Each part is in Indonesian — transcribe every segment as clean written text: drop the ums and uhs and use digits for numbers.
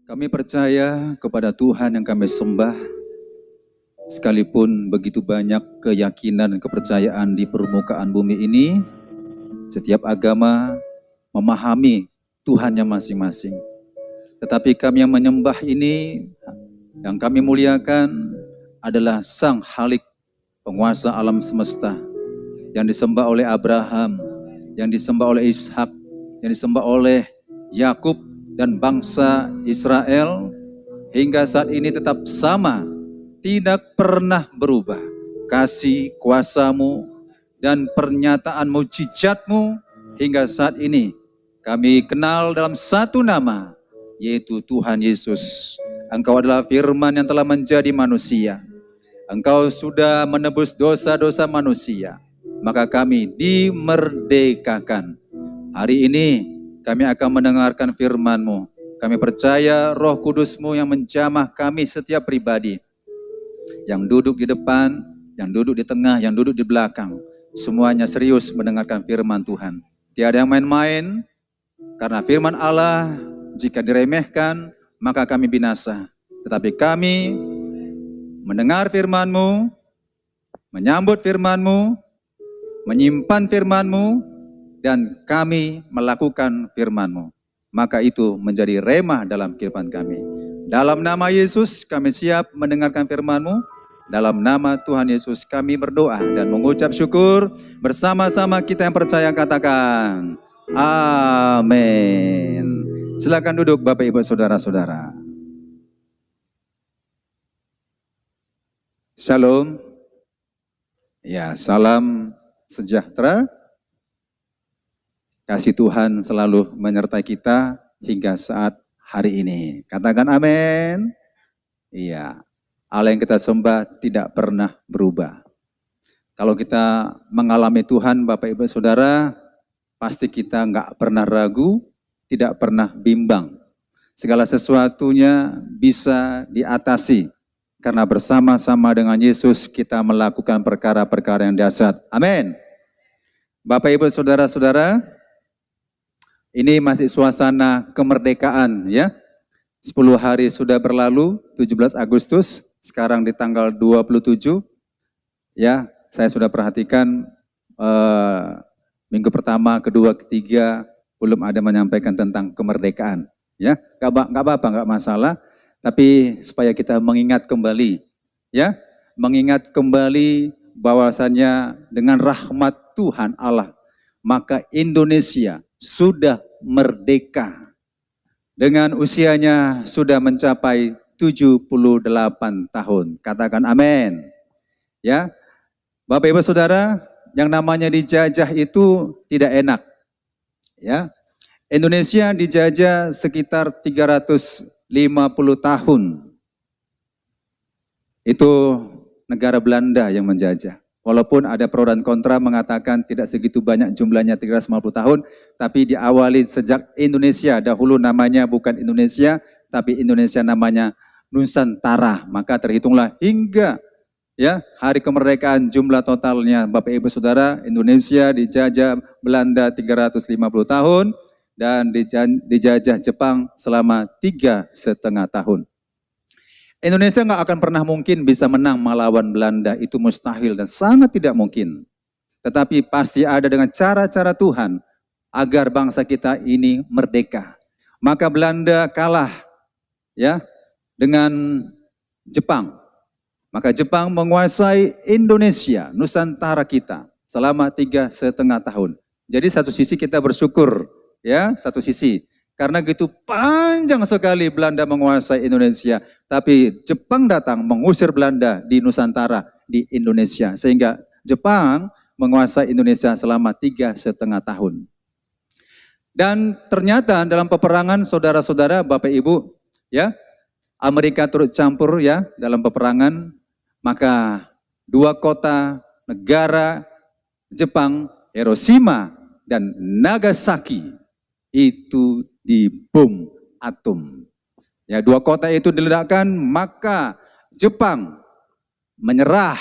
Kami percaya kepada Tuhan yang kami sembah, sekalipun begitu banyak keyakinan dan kepercayaan di permukaan bumi ini, setiap agama memahami Tuhannya masing-masing. Tetapi kami yang menyembah ini, yang kami muliakan adalah Sang Khalik, penguasa alam semesta, yang disembah oleh Abraham, yang disembah oleh Ishak, yang disembah oleh Yakub dan bangsa Israel, hingga saat ini tetap sama, tidak pernah berubah. Kasih, kuasa-Mu, dan pernyataan mujizat-Mu hingga saat ini kami kenal dalam satu nama, yaitu Tuhan Yesus. Engkau adalah firman yang telah menjadi manusia. Engkau sudah menebus dosa-dosa manusia, maka kami dimerdekakan. Hari ini kami akan mendengarkan firman-Mu. Kami percaya Roh Kudus-Mu yang menjamah kami setiap pribadi, yang duduk di depan, yang duduk di tengah, yang duduk di belakang, semuanya serius mendengarkan firman Tuhan. Tiada yang main-main, karena firman Allah jika diremehkan, maka kami binasa. Tetapi kami mendengar firman-Mu, menyambut firman-Mu, menyimpan firman-Mu, dan kami melakukan firman-Mu. Maka itu menjadi remah dalam kehidupan kami. Dalam nama Yesus kami siap mendengarkan firman-Mu. Dalam nama Tuhan Yesus kami berdoa dan mengucap syukur. Bersama-sama kita yang percaya katakan, amin. Silakan duduk Bapak Ibu Saudara-saudara. Shalom. Ya, salam sejahtera. Kasih Tuhan selalu menyertai kita hingga saat hari ini. Katakan amin. Iya, Allah yang kita sembah tidak pernah berubah. Kalau kita mengalami Tuhan, Bapak Ibu Saudara, pasti kita nggak pernah ragu, tidak pernah bimbang. Segala sesuatunya bisa diatasi. Karena bersama-sama dengan Yesus kita melakukan perkara-perkara yang dahsyat. Amin. Bapak Ibu Saudara-saudara, ini masih suasana kemerdekaan ya. 10 hari sudah berlalu, 17 Agustus, sekarang di tanggal 27. Ya, saya sudah perhatikan minggu pertama, kedua, ketiga belum ada menyampaikan tentang kemerdekaan. Ya, nggak apa-apa, nggak masalah. Tapi supaya kita mengingat kembali, ya, mengingat kembali bahwasannya dengan rahmat Tuhan Allah, maka Indonesia sudah merdeka. Dengan usianya sudah mencapai 78 tahun. Katakan amin. Ya, Bapak Ibu Saudara, yang namanya dijajah itu tidak enak. Ya, Indonesia dijajah sekitar 350 tahun. Itu negara Belanda yang menjajah. Walaupun ada pro dan kontra mengatakan tidak segitu banyak jumlahnya 350 tahun, tapi diawali sejak Indonesia, dahulu namanya bukan Indonesia, tapi Indonesia namanya Nusantara. Maka terhitunglah hingga ya hari kemerdekaan jumlah totalnya Bapak Ibu Saudara, Indonesia dijajah Belanda 350 tahun dan dijajah Jepang selama 3,5 tahun. Indonesia nggak akan pernah mungkin bisa menang melawan Belanda, itu mustahil dan sangat tidak mungkin. Tetapi pasti ada dengan cara-cara Tuhan agar bangsa kita ini merdeka. Maka Belanda kalah ya dengan Jepang. Maka Jepang menguasai Indonesia, Nusantara kita selama 3,5 tahun. Jadi satu sisi kita bersyukur ya, satu sisi. Karena gitu panjang sekali Belanda menguasai Indonesia. Tapi Jepang datang mengusir Belanda di Nusantara, di Indonesia. Sehingga Jepang menguasai Indonesia selama 3,5 tahun. Dan ternyata dalam peperangan saudara-saudara, Bapak Ibu, ya, Amerika turut campur ya dalam peperangan. Maka dua kota negara Jepang, Hiroshima dan Nagasaki, itu di bom atom. Ya, dua kota itu diledakkan, maka Jepang menyerah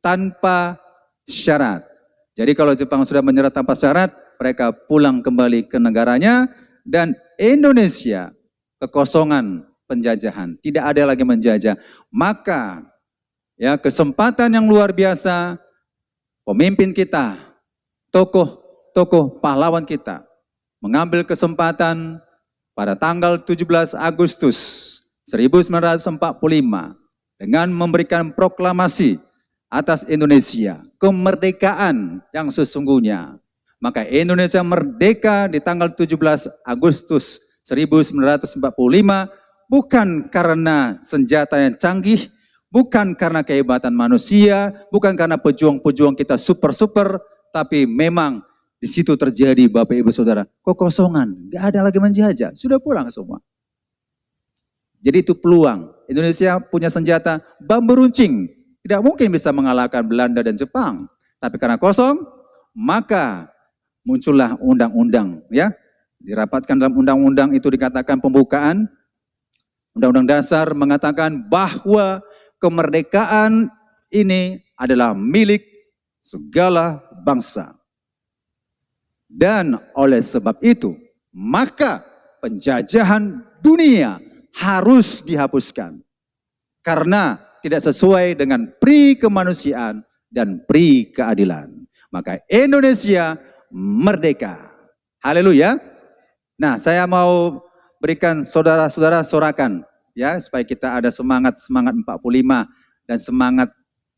tanpa syarat. Jadi kalau Jepang sudah menyerah tanpa syarat, mereka pulang kembali ke negaranya, dan Indonesia kekosongan penjajahan. Tidak ada lagi menjajah. Maka ya kesempatan yang luar biasa, pemimpin kita, tokoh pahlawan kita mengambil kesempatan pada tanggal 17 Agustus 1945 dengan memberikan proklamasi atas Indonesia, kemerdekaan yang sesungguhnya. Maka Indonesia merdeka di tanggal 17 Agustus 1945 bukan karena senjata yang canggih, bukan karena kehebatan manusia, bukan karena pejuang-pejuang kita super-super, tapi memang di situ terjadi Bapak Ibu Saudara, kekosongan, gak ada lagi menjajah, sudah pulang semua. Jadi itu peluang, Indonesia punya senjata bambu runcing, tidak mungkin bisa mengalahkan Belanda dan Jepang. Tapi karena kosong, maka muncullah undang-undang, ya. Dirapatkan dalam undang-undang itu dikatakan pembukaan, Undang-Undang Dasar mengatakan bahwa kemerdekaan ini adalah milik segala bangsa. Dan oleh sebab itu, maka penjajahan dunia harus dihapuskan. Karena tidak sesuai dengan pri kemanusiaan dan pri keadilan. Maka Indonesia merdeka. Haleluya. Nah, saya mau berikan saudara-saudara sorakan ya supaya kita ada semangat 45 dan semangat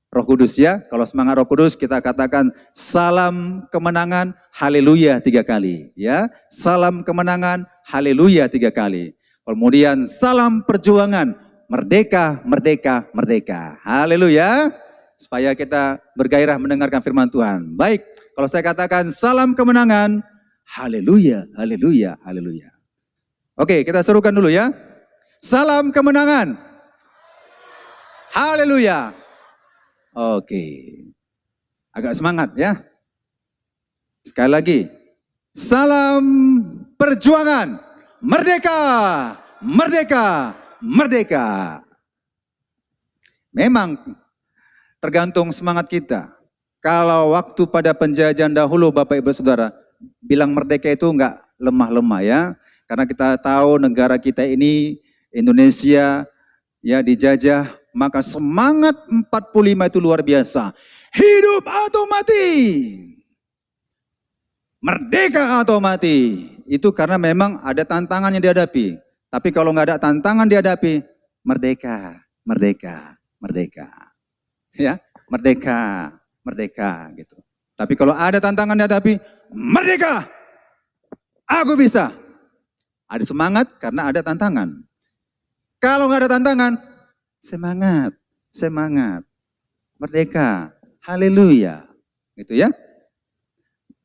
Roh Kudus ya. Kalau semangat Roh Kudus kita katakan salam kemenangan, haleluya 3 kali ya. Salam kemenangan, haleluya 3 kali. Kemudian salam perjuangan, merdeka, merdeka, merdeka. Haleluya. Supaya kita bergairah mendengarkan firman Tuhan. Baik, kalau saya katakan salam kemenangan, haleluya, haleluya, haleluya. Oke, kita serukan dulu ya. Salam kemenangan. Haleluya. Oke. Agak semangat ya. Sekali lagi. Salam perjuangan. Merdeka. Merdeka. Merdeka. Memang tergantung semangat kita. Kalau waktu pada penjajahan dahulu Bapak Ibu Saudara bilang merdeka itu enggak lemah-lemah ya. Karena kita tahu negara kita ini Indonesia ya dijajah, maka semangat 45 itu luar biasa. Hidup atau mati. Merdeka atau mati. Itu karena memang ada tantangan yang dihadapi. Tapi kalau nggak ada tantangan dihadapi, merdeka, merdeka, merdeka. Ya, merdeka, merdeka gitu. Tapi kalau ada tantangan dihadapi, merdeka. Aku bisa. Ada semangat karena ada tantangan. Kalau nggak ada tantangan, semangat, semangat, merdeka, haleluya, gitu ya.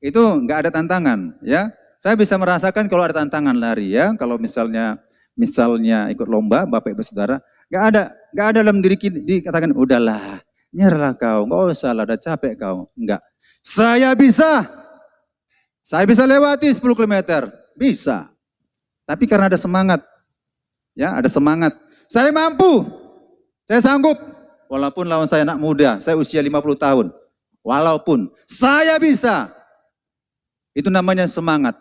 Itu nggak ada tantangan, ya. Saya bisa merasakan kalau ada tantangan lari, ya. Kalau misalnya ikut lomba, Bapak Ibu Saudara, nggak ada dalam diri dikatakan, udahlah, nyerah kau, nggak usah lah, udah capek kau, enggak. Saya bisa lewati 10 km, bisa. Tapi karena ada semangat, ya ada semangat. Saya mampu, saya sanggup. Walaupun lawan saya anak muda, saya usia 50 tahun. Walaupun saya bisa. Itu namanya semangat.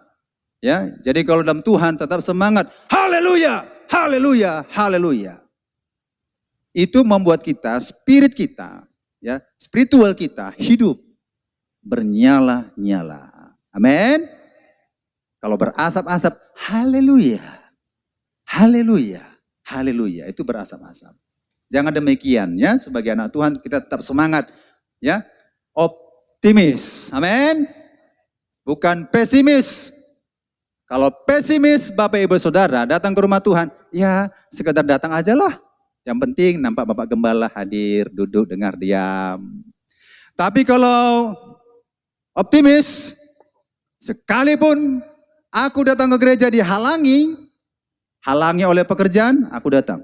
Ya, jadi kalau dalam Tuhan tetap semangat. Haleluya, haleluya, haleluya. Itu membuat kita, spirit kita, ya, spiritual kita hidup bernyala-nyala. Amin. Kalau berasap-asap, haleluya, haleluya, haleluya, itu berasap-asap. Jangan demikian ya, sebagai anak Tuhan kita tetap semangat, ya, optimis, amin, bukan pesimis. Kalau pesimis Bapak Ibu Saudara datang ke rumah Tuhan, ya sekedar datang aja lah. Yang penting nampak Bapak Gembala hadir, duduk, dengar, diam. Tapi kalau optimis, sekalipun aku datang ke gereja dihalangi oleh pekerjaan, aku datang.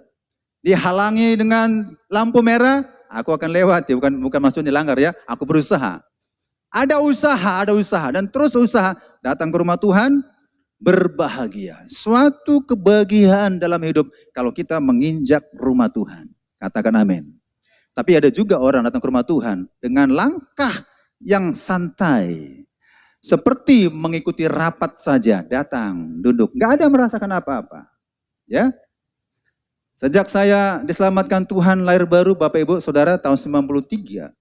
Dihalangi dengan lampu merah, aku akan lewati, bukan maksudnya langgar ya, aku berusaha. Ada usaha, dan terus usaha, datang ke rumah Tuhan, berbahagia. Suatu kebahagiaan dalam hidup kalau kita menginjak rumah Tuhan. Katakan amin. Tapi ada juga orang datang ke rumah Tuhan dengan langkah yang santai. Seperti mengikuti rapat saja, datang, duduk, nggak ada merasakan apa-apa. Ya. Sejak saya diselamatkan Tuhan lahir baru Bapak Ibu Saudara tahun 93.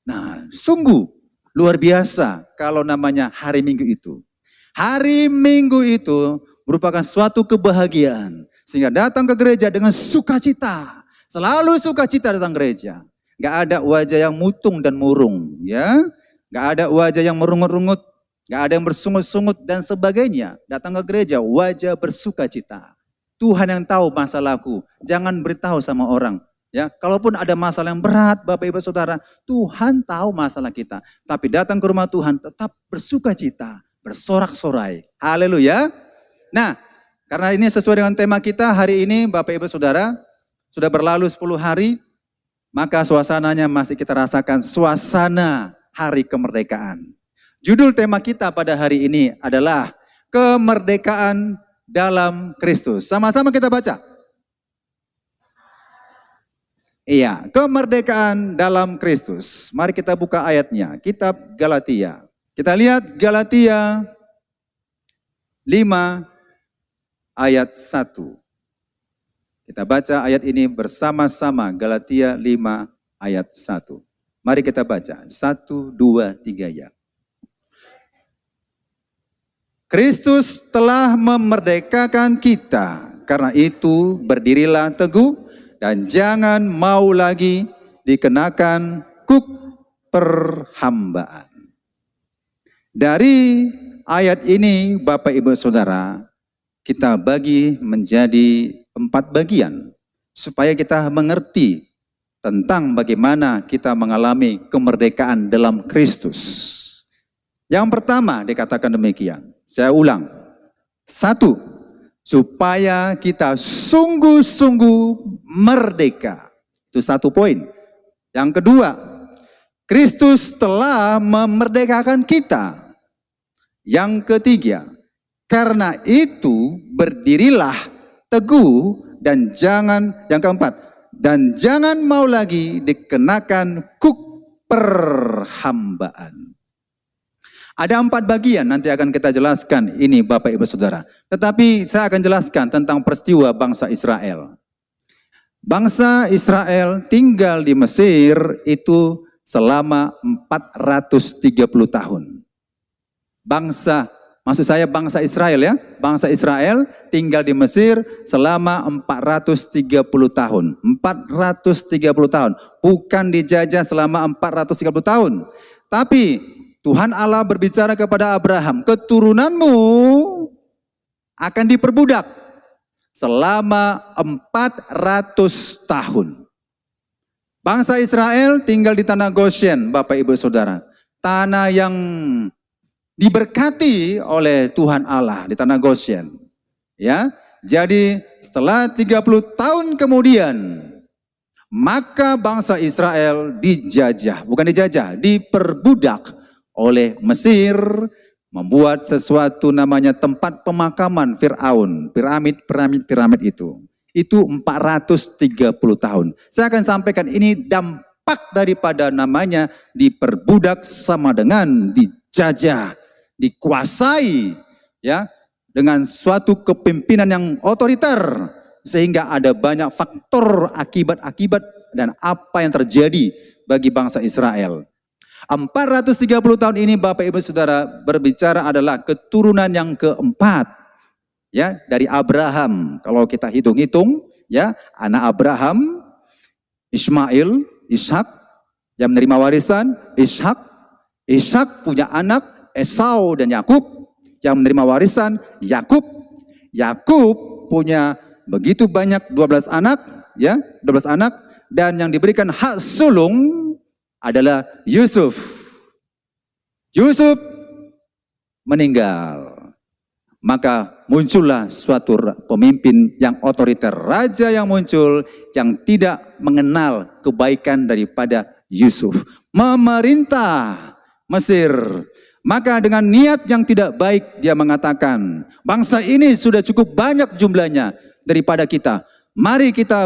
Nah, sungguh luar biasa kalau namanya hari Minggu itu. Hari Minggu itu merupakan suatu kebahagiaan. Sehingga datang ke gereja dengan sukacita. Selalu sukacita datang gereja. Gak ada wajah yang mutung dan murung. Ya, gak ada wajah yang merungut-rungut. Gak ada yang bersungut-sungut dan sebagainya. Datang ke gereja, wajah bersukacita. Tuhan yang tahu masalahku. Jangan beritahu sama orang. Ya, kalaupun ada masalah yang berat, Bapak Ibu Saudara, Tuhan tahu masalah kita. Tapi datang ke rumah Tuhan tetap bersukacita, bersorak-sorai. Haleluya. Nah, karena ini sesuai dengan tema kita hari ini, Bapak Ibu Saudara, sudah berlalu 10 hari, maka suasananya masih kita rasakan suasana hari kemerdekaan. Judul tema kita pada hari ini adalah kemerdekaan dalam Kristus. Sama-sama kita baca. Iya, kemerdekaan dalam Kristus. Mari kita buka ayatnya. Kitab Galatia. Kita lihat Galatia 5 ayat 1. Kita baca ayat ini bersama-sama. Galatia 5 ayat 1. Mari kita baca. 1, 2, 3 ya. Kristus telah memerdekakan kita. Karena itu berdirilah teguh dan jangan mau lagi dikenakan kuk perhambaan. Dari ayat ini Bapak Ibu Saudara, kita bagi menjadi 4 bagian. Supaya kita mengerti tentang bagaimana kita mengalami kemerdekaan dalam Kristus. Yang pertama dikatakan demikian. Saya ulang. 1, supaya kita sungguh-sungguh merdeka. Itu 1 poin. Yang kedua, Kristus telah memerdekakan kita. Yang ketiga, karena itu berdirilah teguh dan jangan, yang keempat, dan jangan mau lagi dikenakan kuk perhambaan. Ada 4 bagian nanti akan kita jelaskan ini Bapak Ibu Saudara. Tetapi saya akan jelaskan tentang peristiwa bangsa Israel. Bangsa Israel tinggal di Mesir itu selama 430 tahun. Maksud saya bangsa Israel ya. Bangsa Israel tinggal di Mesir selama 430 tahun. 430 tahun. Bukan dijajah selama 430 tahun. Tapi Tuhan Allah berbicara kepada Abraham, keturunanmu akan diperbudak selama 400 tahun. Bangsa Israel tinggal di tanah Goshen, Bapak Ibu Saudara. Tanah yang diberkati oleh Tuhan Allah di tanah Goshen. Ya, jadi setelah 30 tahun kemudian, maka bangsa Israel diperbudak oleh Mesir, membuat sesuatu namanya tempat pemakaman Fir'aun, piramid itu. Itu 430 tahun. Saya akan sampaikan ini dampak daripada namanya diperbudak sama dengan dijajah, dikuasai ya dengan suatu kepemimpinan yang otoriter, sehingga ada banyak faktor akibat-akibat dan apa yang terjadi bagi bangsa Israel. 430 tahun ini Bapak Ibu Saudara berbicara adalah keturunan yang keempat ya dari Abraham. Kalau kita hitung-hitung ya, anak Abraham, Ismail, Ishak yang menerima warisan, Ishak punya anak Esau dan Yakub yang menerima warisan, Yakub punya begitu banyak 12 anak ya, 12 anak, dan yang diberikan hak sulung adalah Yusuf. Yusuf meninggal. Maka muncullah suatu pemimpin yang otoriter, raja yang muncul yang tidak mengenal kebaikan daripada Yusuf. Memerintah Mesir. Maka dengan niat yang tidak baik dia mengatakan, bangsa ini sudah cukup banyak jumlahnya daripada kita. Mari kita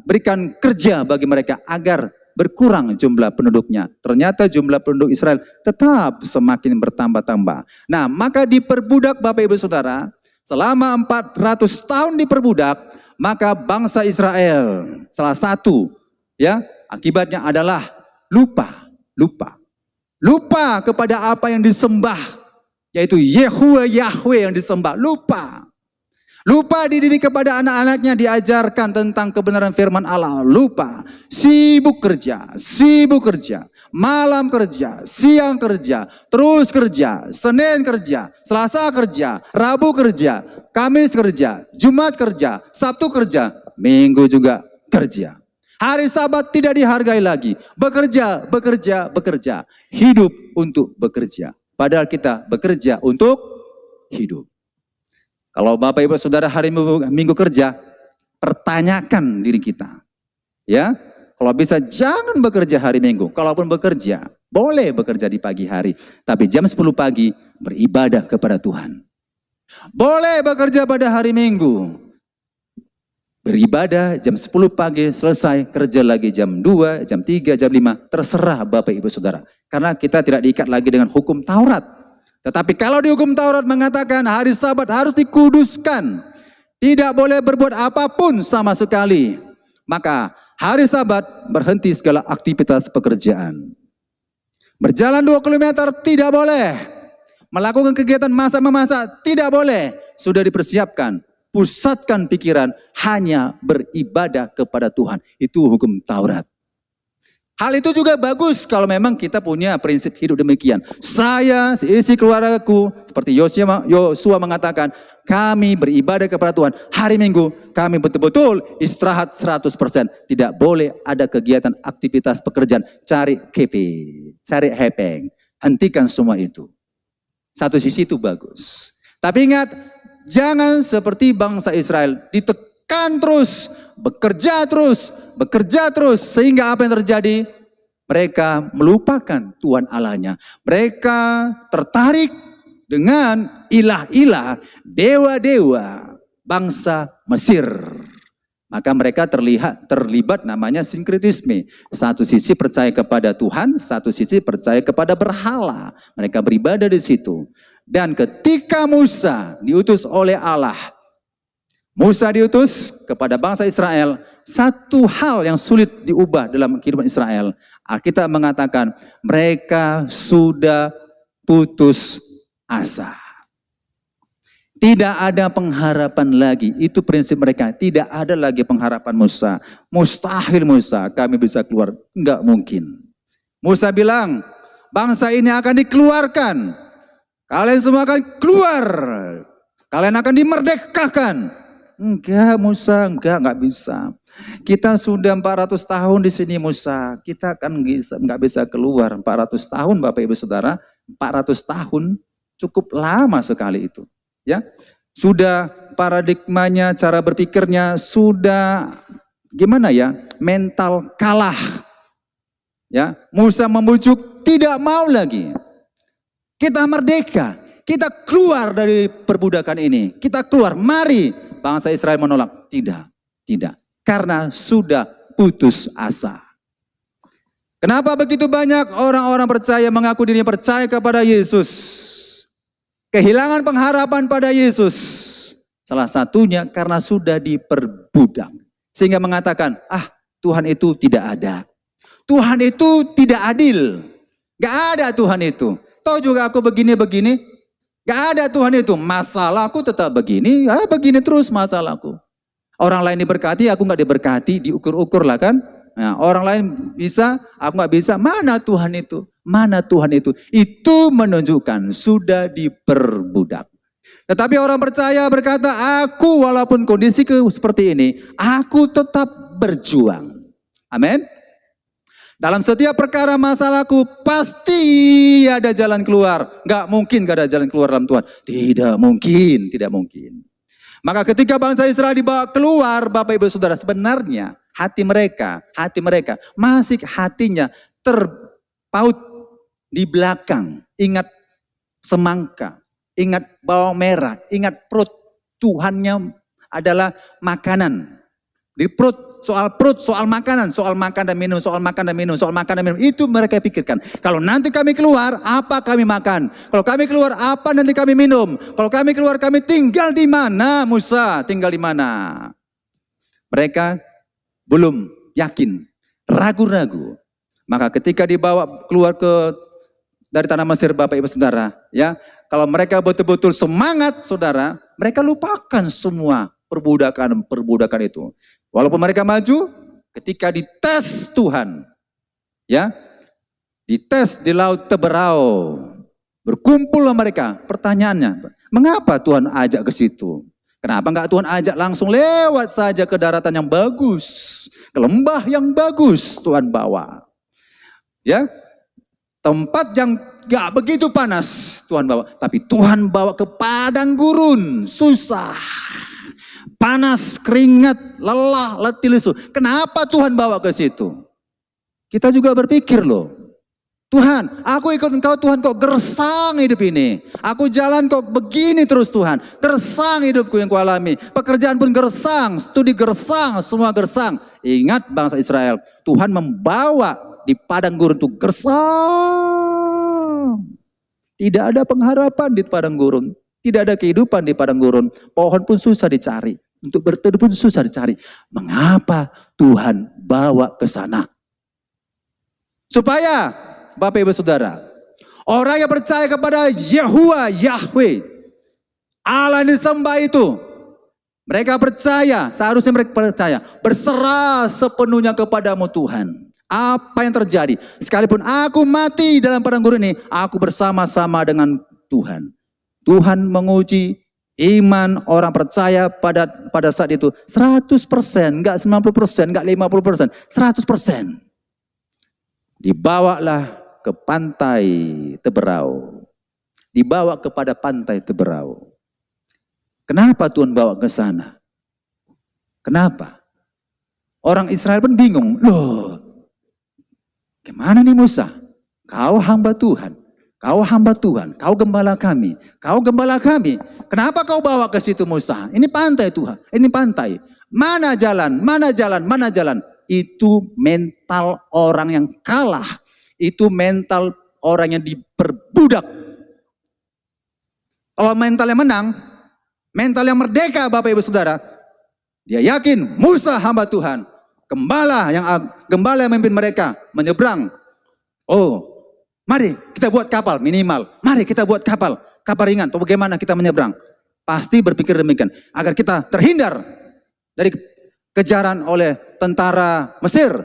berikan kerja bagi mereka agar berkurang jumlah penduduknya. Ternyata jumlah penduduk Israel tetap semakin bertambah-tambah. Nah, maka diperbudak Bapak Ibu Saudara, selama 400 tahun diperbudak, Maka bangsa Israel salah satu ya akibatnya adalah lupa kepada apa yang disembah, yaitu Yahweh yang disembah. Lupa dididik kepada anak-anaknya, diajarkan tentang kebenaran firman Allah. Lupa, sibuk kerja, malam kerja, siang kerja, terus kerja, Senin kerja, Selasa kerja, Rabu kerja, Kamis kerja, Jumat kerja, Sabtu kerja, Minggu juga kerja. Hari Sabat tidak dihargai lagi. Bekerja. Hidup untuk bekerja. Padahal kita bekerja untuk hidup. Kalau Bapak Ibu Saudara hari Minggu kerja, pertanyakan diri kita. Ya, kalau bisa jangan bekerja hari Minggu. Kalaupun bekerja, boleh bekerja di pagi hari. Tapi jam 10 pagi beribadah kepada Tuhan. Boleh bekerja pada hari Minggu. Beribadah jam 10 pagi, selesai, kerja lagi jam 2, jam 3, jam 5. Terserah Bapak Ibu Saudara. Karena kita tidak diikat lagi dengan hukum Taurat. Tetapi kalau di hukum Taurat mengatakan hari Sabat harus dikuduskan. Tidak boleh berbuat apapun sama sekali. Maka hari Sabat berhenti segala aktivitas pekerjaan. Berjalan 2 km tidak boleh. Melakukan kegiatan masak-memasak tidak boleh. Sudah dipersiapkan. Pusatkan pikiran hanya beribadah kepada Tuhan. Itu hukum Taurat. Hal itu juga bagus kalau memang kita punya prinsip hidup demikian. Saya, seisi keluargaku, seperti Yosua mengatakan, kami beribadah kepada Tuhan. Hari Minggu kami betul-betul istirahat 100%. Tidak boleh ada kegiatan aktivitas pekerjaan. Cari KP, cari hepeng. Hentikan semua itu. Satu sisi itu bagus. Tapi ingat, jangan seperti bangsa Israel. Ditekan terus, bekerja terus, sehingga apa yang terjadi? Mereka melupakan Tuhan Allahnya. Mereka tertarik dengan ilah-ilah, dewa-dewa bangsa Mesir. Maka mereka terlibat namanya sinkretisme. Satu sisi percaya kepada Tuhan, satu sisi percaya kepada berhala. Mereka beribadah di situ. Dan ketika Musa diutus oleh Allah, Musa diutus kepada bangsa Israel, satu hal yang sulit diubah dalam kehidupan Israel. Alkitab mengatakan mereka sudah putus asa. Tidak ada pengharapan lagi, itu prinsip mereka. Tidak ada lagi pengharapan Musa. Mustahil Musa, kami bisa keluar. Enggak mungkin. Musa bilang, bangsa ini akan dikeluarkan. Kalian semua akan keluar. Kalian akan dimerdekakan. Enggak Musa, enggak bisa. Kita sudah 400 tahun di sini Musa. Kita kan enggak bisa keluar 400 tahun Bapak Ibu Saudara. 400 tahun cukup lama sekali itu. Ya, sudah paradigmanya, cara berpikirnya sudah gimana ya? Mental kalah. Ya, Musa membujuk tidak mau lagi. Kita merdeka. Kita keluar dari perbudakan ini. Kita keluar, mari. Bangsa Israel menolak. Tidak. Karena sudah putus asa. Kenapa begitu banyak orang-orang percaya mengaku dirinya percaya kepada Yesus? Kehilangan pengharapan pada Yesus. Salah satunya karena sudah diperbudak. Sehingga mengatakan, Tuhan itu tidak ada. Tuhan itu tidak adil. Gak ada Tuhan itu. Tahu juga aku begini-begini. Gak ada Tuhan itu, masalahku tetap begini, begini terus masalahku. Orang lain diberkati, aku gak diberkati, diukur-ukur lah kan. Nah, orang lain bisa, aku gak bisa, mana Tuhan itu? Mana Tuhan itu? Itu menunjukkan sudah diperbudak. Tetapi orang percaya berkata, aku walaupun kondisiku seperti ini, aku tetap berjuang. Amin. Dalam setiap perkara masalahku pasti ada jalan keluar. Gak mungkin gak ada jalan keluar dalam Tuhan. Tidak mungkin. Maka ketika bangsa Israel dibawa keluar, Bapak Ibu Saudara, sebenarnya hati mereka masih hatinya terpaut di belakang. Ingat semangka, ingat bawang merah, ingat perut. Tuhannya adalah makanan. Di perut, soal makanan dan minum, itu mereka pikirkan. Kalau nanti kami keluar, apa kami makan? Kalau kami keluar, apa nanti kami minum? Kalau kami keluar, kami tinggal di mana? Musa, tinggal di mana? Mereka belum yakin, ragu-ragu. Maka ketika dibawa keluar dari tanah Mesir, Bapak Ibu Saudara, ya, kalau mereka betul-betul semangat, saudara, mereka lupakan semua perbudakan itu. Walaupun mereka maju, ketika dites Tuhan, ya, dites di Laut Teberau, berkumpullah mereka. Pertanyaannya, mengapa Tuhan ajak ke situ? Kenapa enggak Tuhan ajak langsung lewat saja ke daratan yang bagus, ke lembah yang bagus Tuhan bawa, ya, tempat yang gak begitu panas Tuhan bawa, tapi Tuhan bawa ke padang gurun, susah, panas, keringat, lelah, letih lesu. Kenapa Tuhan bawa ke situ? Kita juga berpikir loh, Tuhan, aku ikut Engkau Tuhan, kok gersang hidup ini. Aku jalan kok begini terus Tuhan. Gersang hidupku yang kualami. Pekerjaan pun gersang, studi gersang, semua gersang. Ingat bangsa Israel, Tuhan membawa di padang gurun itu gersang. Tidak ada pengharapan di padang gurun. Tidak ada kehidupan di padang gurun. Pohon pun susah dicari. Untuk berteduh pun susah dicari. Mengapa Tuhan bawa ke sana? Supaya Bapak Ibu Saudara, orang yang percaya kepada Yahuwah, Yahweh, Allah yang disembah itu, mereka percaya, seharusnya mereka percaya, berserah sepenuhnya kepadamu Tuhan. Apa yang terjadi, sekalipun aku mati dalam padang gurun ini, aku bersama-sama dengan Tuhan. Tuhan menguji iman orang percaya pada saat itu 100%, enggak 90%, enggak 50%, 100%. Dibawalah ke pantai Teberau. Dibawa kepada pantai Teberau. Kenapa Tuhan bawa ke sana? Kenapa? Orang Israel pun bingung. Loh, gimana nih Musa? Kau hamba Tuhan. Kau hamba Tuhan. Kau gembala kami. Kau gembala kami. Kenapa kau bawa ke situ Musa? Ini pantai Tuhan. Ini pantai. Mana jalan? Mana jalan? Mana jalan? Itu mental orang yang kalah. Itu mental orang yang diperbudak. Kalau mental yang menang, mental yang merdeka Bapak Ibu Saudara, dia yakin Musa hamba Tuhan, gembala yang memimpin mereka menyeberang. Oh, mari kita buat kapal minimal. Mari kita buat kapal ringan. Atau bagaimana kita menyeberang? Pasti berpikir demikian agar kita terhindar dari kejaran oleh tentara Mesir.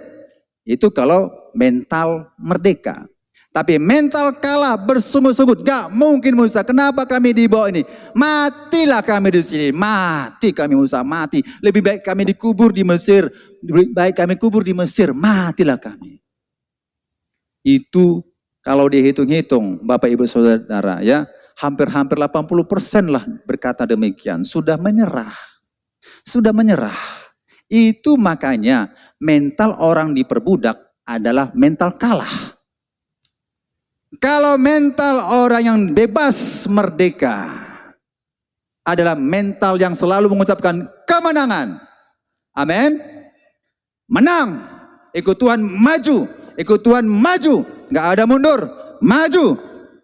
Itu kalau mental merdeka. Tapi mental kalah bersungut-sungut. Gak mungkin Musa. Kenapa kami dibawa ini? Matilah kami di sini. Mati kami Musa. Mati. Lebih baik kami dikubur di Mesir. Lebih baik kami kubur di Mesir. Matilah kami. Itu kalau dihitung-hitung Bapak Ibu Saudara ya. Hampir-hampir 80% lah berkata demikian. Sudah menyerah. Sudah menyerah. Itu makanya mental orang diperbudak adalah mental kalah. Kalau mental orang yang bebas merdeka adalah mental yang selalu mengucapkan kemenangan. Amin. Menang. Ikut Tuhan maju. Ikut Tuhan maju. Gak ada mundur. Maju.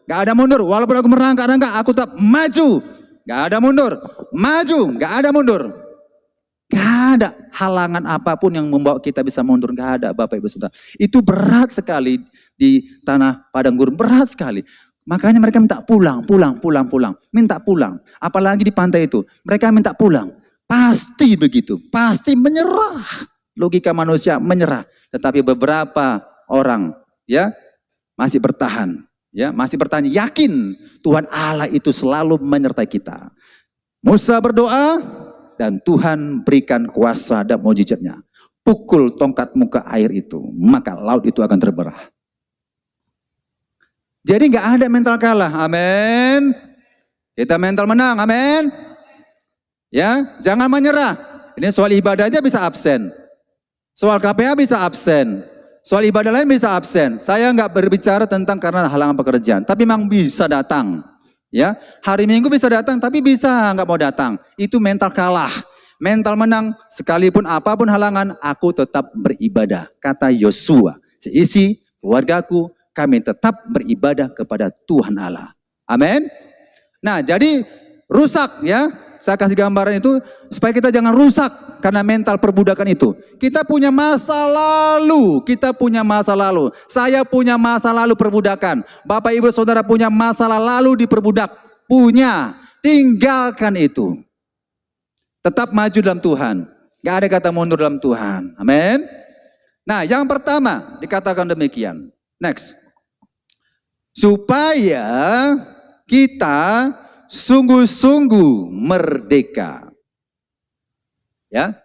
Gak ada mundur. Walaupun aku merangkak-rangkak, aku tetap maju. Gak ada mundur. Maju. Gak ada mundur. Gak ada halangan apapun yang membawa kita bisa mundur. Gak ada Bapak Ibu Saudara. Itu berat sekali di tanah padang gurun. Berat sekali. Makanya mereka minta pulang. Minta pulang. Apalagi di pantai itu. Mereka minta pulang. Pasti begitu. Pasti menyerah. Logika manusia menyerah. Tetapi beberapa orang ya masih bertahan. Ya, masih bertahan. Yakin Tuhan Allah itu selalu menyertai kita. Musa berdoa. Dan Tuhan berikan kuasa dan mujizatnya. Pukul tongkat muka air itu. Maka laut itu akan terbelah. Jadi gak ada mental kalah. Amin. Kita mental menang. Amin. Ya, jangan menyerah. Ini soal ibadah aja bisa absen. Soal KPA bisa absen. Soal ibadah lain bisa absen. Saya gak berbicara tentang karena halangan pekerjaan. Tapi memang bisa datang. Ya, hari Minggu bisa datang, tapi bisa nggak mau datang. Itu mental kalah. Mental menang, sekalipun apapun halangan, aku tetap beribadah. Kata Yosua, seisi keluargaku, kami tetap beribadah kepada Tuhan Allah. Amin. Nah, jadi rusak ya. saya kasih gambaran itu supaya kita jangan rusak karena mental perbudakan itu. Kita punya masa lalu, Saya punya masa lalu perbudakan. Bapak Ibu Saudara punya masalah lalu diperbudak. Punya, tinggalkan itu. Tetap maju dalam Tuhan. Gak ada kata mundur dalam Tuhan. Amin. Nah, yang pertama dikatakan demikian. Next. Supaya kita sungguh-sungguh merdeka. Ya.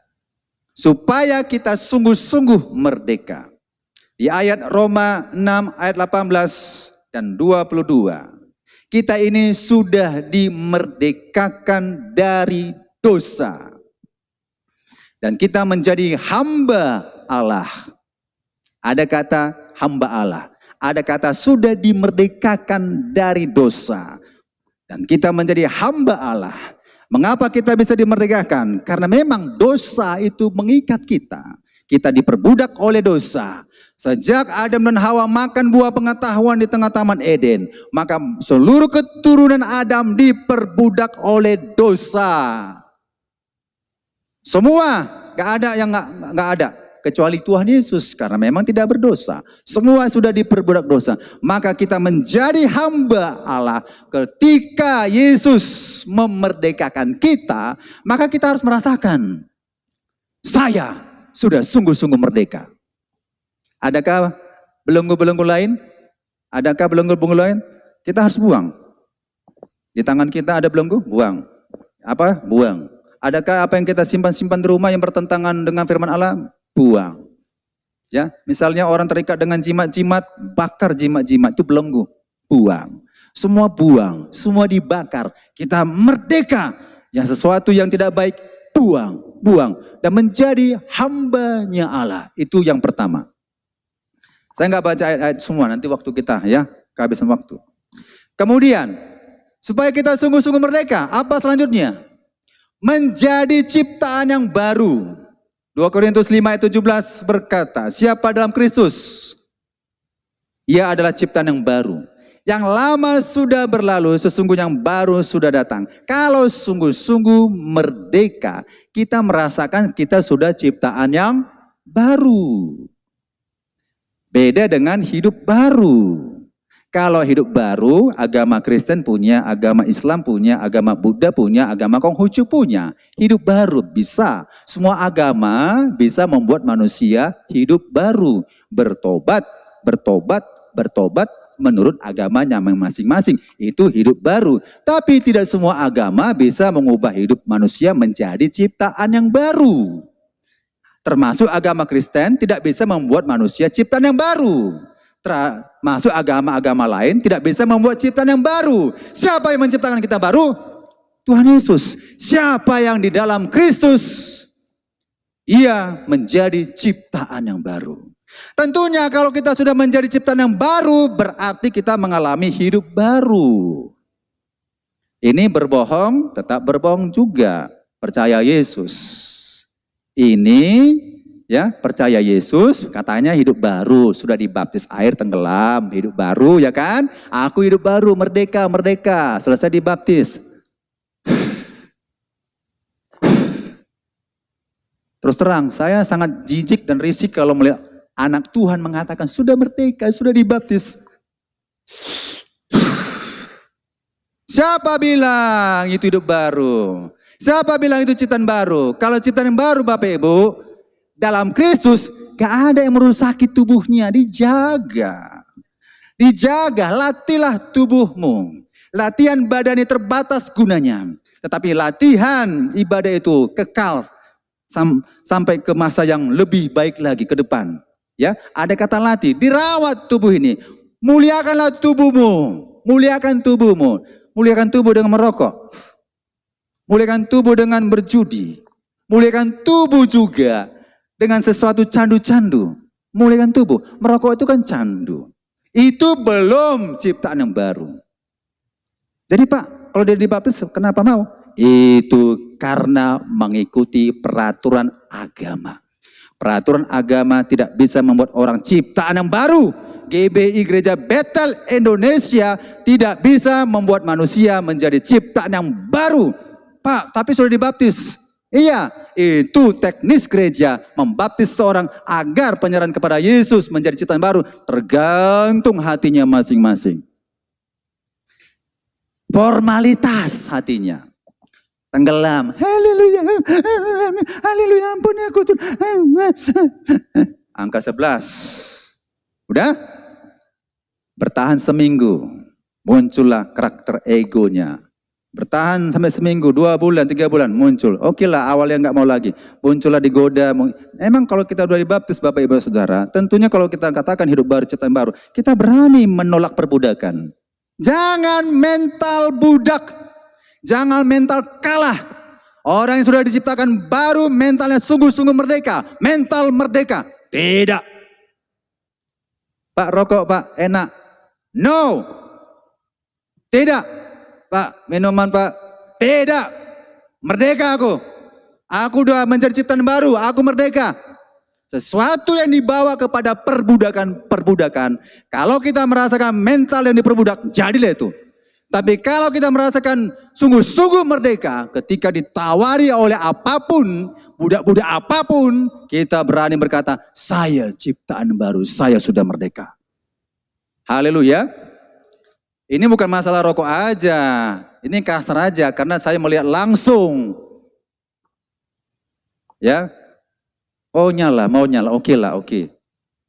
Supaya kita sungguh-sungguh merdeka. Di ayat Roma 6 ayat 18 dan 22. Kita ini sudah dimerdekakan dari dosa. Dan kita menjadi hamba Allah. Ada kata hamba Allah. Ada kata sudah dimerdekakan dari dosa. Dan kita menjadi hamba Allah. Mengapa kita bisa dimerdekakan? Karena memang dosa itu mengikat kita. Kita diperbudak oleh dosa. Sejak Adam dan Hawa makan buah pengetahuan di tengah Taman Eden, maka seluruh keturunan Adam diperbudak oleh dosa. Semua, gak ada yang gak ada. Kecuali Tuhan Yesus, karena memang tidak berdosa. Semua sudah diperbudak dosa. Maka kita menjadi hamba Allah. Ketika Yesus memerdekakan kita, maka kita harus merasakan, saya sudah sungguh-sungguh merdeka. Adakah belenggu-belenggu lain? Adakah belenggu-belenggu lain? Kita harus buang. Di tangan kita ada belenggu? Buang. Apa? Buang. Adakah apa yang kita simpan-simpan di rumah yang bertentangan dengan firman Allah? Buang. Ya, misalnya orang terikat dengan jimat-jimat, bakar jimat-jimat, itu belenggu. Buang. Semua buang, semua dibakar. Kita merdeka. Yang sesuatu yang tidak baik, buang. Dan menjadi hambanya Allah. Itu yang pertama. Saya nggak baca ayat-ayat semua, nanti waktu kita ya, kehabisan waktu. Kemudian, supaya kita sungguh-sungguh merdeka, apa selanjutnya? Menjadi ciptaan yang baru. 2 Korintus 5 ayat 17 berkata, siapa dalam Kristus? Ia adalah ciptaan yang baru. Yang lama sudah berlalu, sesungguhnya yang baru sudah datang. Kalau sungguh-sungguh merdeka, kita merasakan kita sudah ciptaan yang baru. Beda dengan hidup baru. Kalau hidup baru, agama Kristen punya, agama Islam punya, agama Buddha punya, agama Konghucu punya. Hidup baru bisa. Semua agama bisa membuat manusia hidup baru. Bertobat menurut agamanya masing-masing. Itu hidup baru. Tapi tidak semua agama bisa mengubah hidup manusia menjadi ciptaan yang baru. Termasuk agama Kristen tidak bisa membuat manusia ciptaan yang baru. Termasuk agama-agama lain tidak bisa membuat ciptaan yang baru. Siapa yang menciptakan kita baru? Tuhan Yesus. Siapa yang di dalam Kristus? Ia menjadi ciptaan yang baru. Tentunya kalau kita sudah menjadi ciptaan yang baru, berarti kita mengalami hidup baru. Ini berbohong, tetap berbohong juga. Percaya Yesus. Ini ya, percaya Yesus, katanya hidup baru, sudah dibaptis air tenggelam, hidup baru ya kan? Aku hidup baru, merdeka, selesai dibaptis. Terus terang, saya sangat jijik dan risik kalau melihat anak Tuhan mengatakan sudah merdeka, sudah dibaptis. Siapa bilang itu hidup baru? Siapa bilang itu ciptaan baru? Kalau ciptaan yang baru Bapak Ibu, dalam Kristus gak ada yang merusaki tubuhnya, dijaga. Dijaga, latihlah tubuhmu. Latihan badani terbatas gunanya. Tetapi latihan ibadah itu kekal sampai ke masa yang lebih baik lagi ke depan. Ya, ada kata latih, dirawat tubuh ini. Muliakanlah tubuhmu, muliakan tubuhmu. Muliakan tubuh dengan merokok. Muliakan tubuh dengan berjudi. Muliakan tubuh juga dengan sesuatu candu-candu. Muliakan tubuh. Merokok itu kan candu. Itu belum ciptaan yang baru. Jadi Pak, kalau dia dibaptis kenapa mau? Itu karena mengikuti peraturan agama. Peraturan agama tidak bisa membuat orang ciptaan yang baru. GBI Gereja Bethel Indonesia tidak bisa membuat manusia menjadi ciptaan yang baru. Pak, tapi sudah dibaptis. Iya, itu teknis gereja membaptis seorang agar penyerahan kepada Yesus menjadi ciptaan baru tergantung hatinya masing-masing. Formalitas hatinya. Tenggelam. Haleluya. Haleluya, ampun aku Tuhan. Angka 11. Udah? Bertahan seminggu. Muncullah karakter egonya. Bertahan sampai seminggu, 2 bulan, 3 bulan muncul. Oke lah, awalnya nggak mau lagi. Muncullah digoda. Emang kalau kita sudah dibaptis Bapak Ibu Saudara, tentunya kalau kita katakan hidup baru, ciptaan baru, kita berani menolak perbudakan. Jangan mental budak. Jangan mental kalah. Orang yang sudah diciptakan baru mentalnya sungguh-sungguh merdeka. Mental merdeka. Tidak. Pak, rokok Pak, enak. No. Tidak. Pak, minuman Pak. Tidak. Merdeka aku. Aku udah menjadi ciptaan baru. Aku merdeka. Sesuatu yang dibawa kepada perbudakan. Kalau kita merasakan mental yang diperbudak, jadilah itu. Tapi kalau kita merasakan sungguh-sungguh merdeka, ketika ditawari oleh apapun, budak-budak apapun, kita berani berkata, saya ciptaan baru, saya sudah merdeka. Haleluya. Ini bukan masalah rokok aja, ini kasar aja karena saya melihat langsung. Ya, mau nyala, oke lah, oke.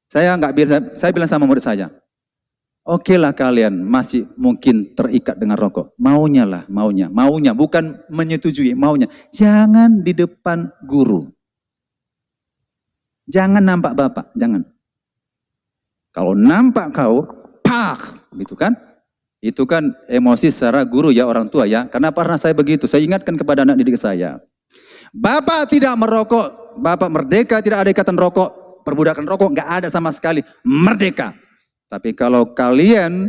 Saya nggak bisa, saya bilang sama murid saya, oke lah kalian masih mungkin terikat dengan rokok, maunya, bukan menyetujui, maunya. Jangan di depan guru, jangan nampak bapak, jangan. Kalau nampak kau, pak, gitu kan? Itu kan emosi secara guru ya, orang tua ya. Karena pernah saya begitu, saya ingatkan kepada anak didik saya. Bapak tidak merokok, Bapak merdeka, tidak ada ikatan rokok, perbudakan rokok, nggak ada sama sekali, merdeka. Tapi kalau kalian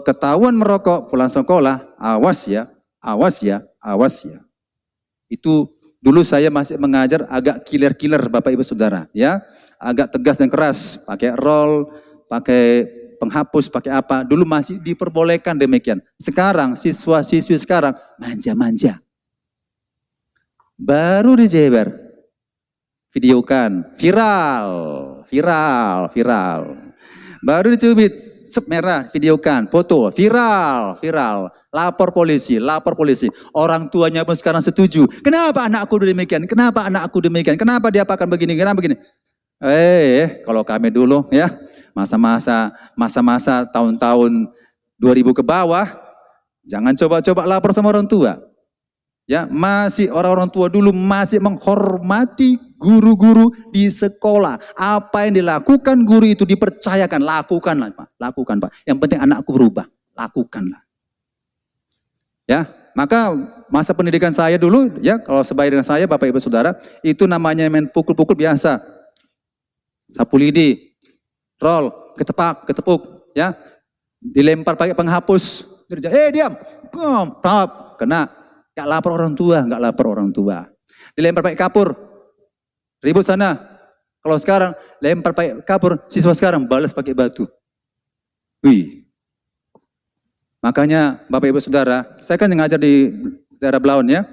ketahuan merokok pulang sekolah, awas ya. Itu dulu saya masih mengajar agak killer Bapak Ibu Saudara ya. Agak tegas dan keras, pakai roll, pakai penghapus, pakai apa, dulu masih diperbolehkan demikian. Sekarang, siswa-siswi sekarang, manja-manja. Baru dijeber, videokan, viral. Baru dicubit, merah, videokan, foto, viral. Lapor polisi. Orang tuanya pun sekarang setuju. Kenapa anakku demikian? Kenapa dia apakan begini? Kalau kami dulu ya, masa-masa tahun-tahun 2000 ke bawah, jangan coba-coba lapor sama orang tua. Ya, masih orang-orang tua dulu masih menghormati guru-guru di sekolah. Apa yang dilakukan guru itu dipercayakan, lakukan Pak. Yang penting anakku berubah, lakukanlah. Ya, maka masa pendidikan saya dulu ya, kalau sebaya dengan saya Bapak Ibu Saudara, itu namanya main pukul-pukul biasa. Sapu lidi, roll, ketepuk, ya, dilempar pakai penghapus, diam, kena, nggak lapor orang tua, dilempar pakai kapur, ribut sana. Kalau sekarang lempar pakai kapur, siswa sekarang balas pakai batu. Wih, makanya Bapak Ibu Saudara, saya kan ngajar di daerah Belawan ya,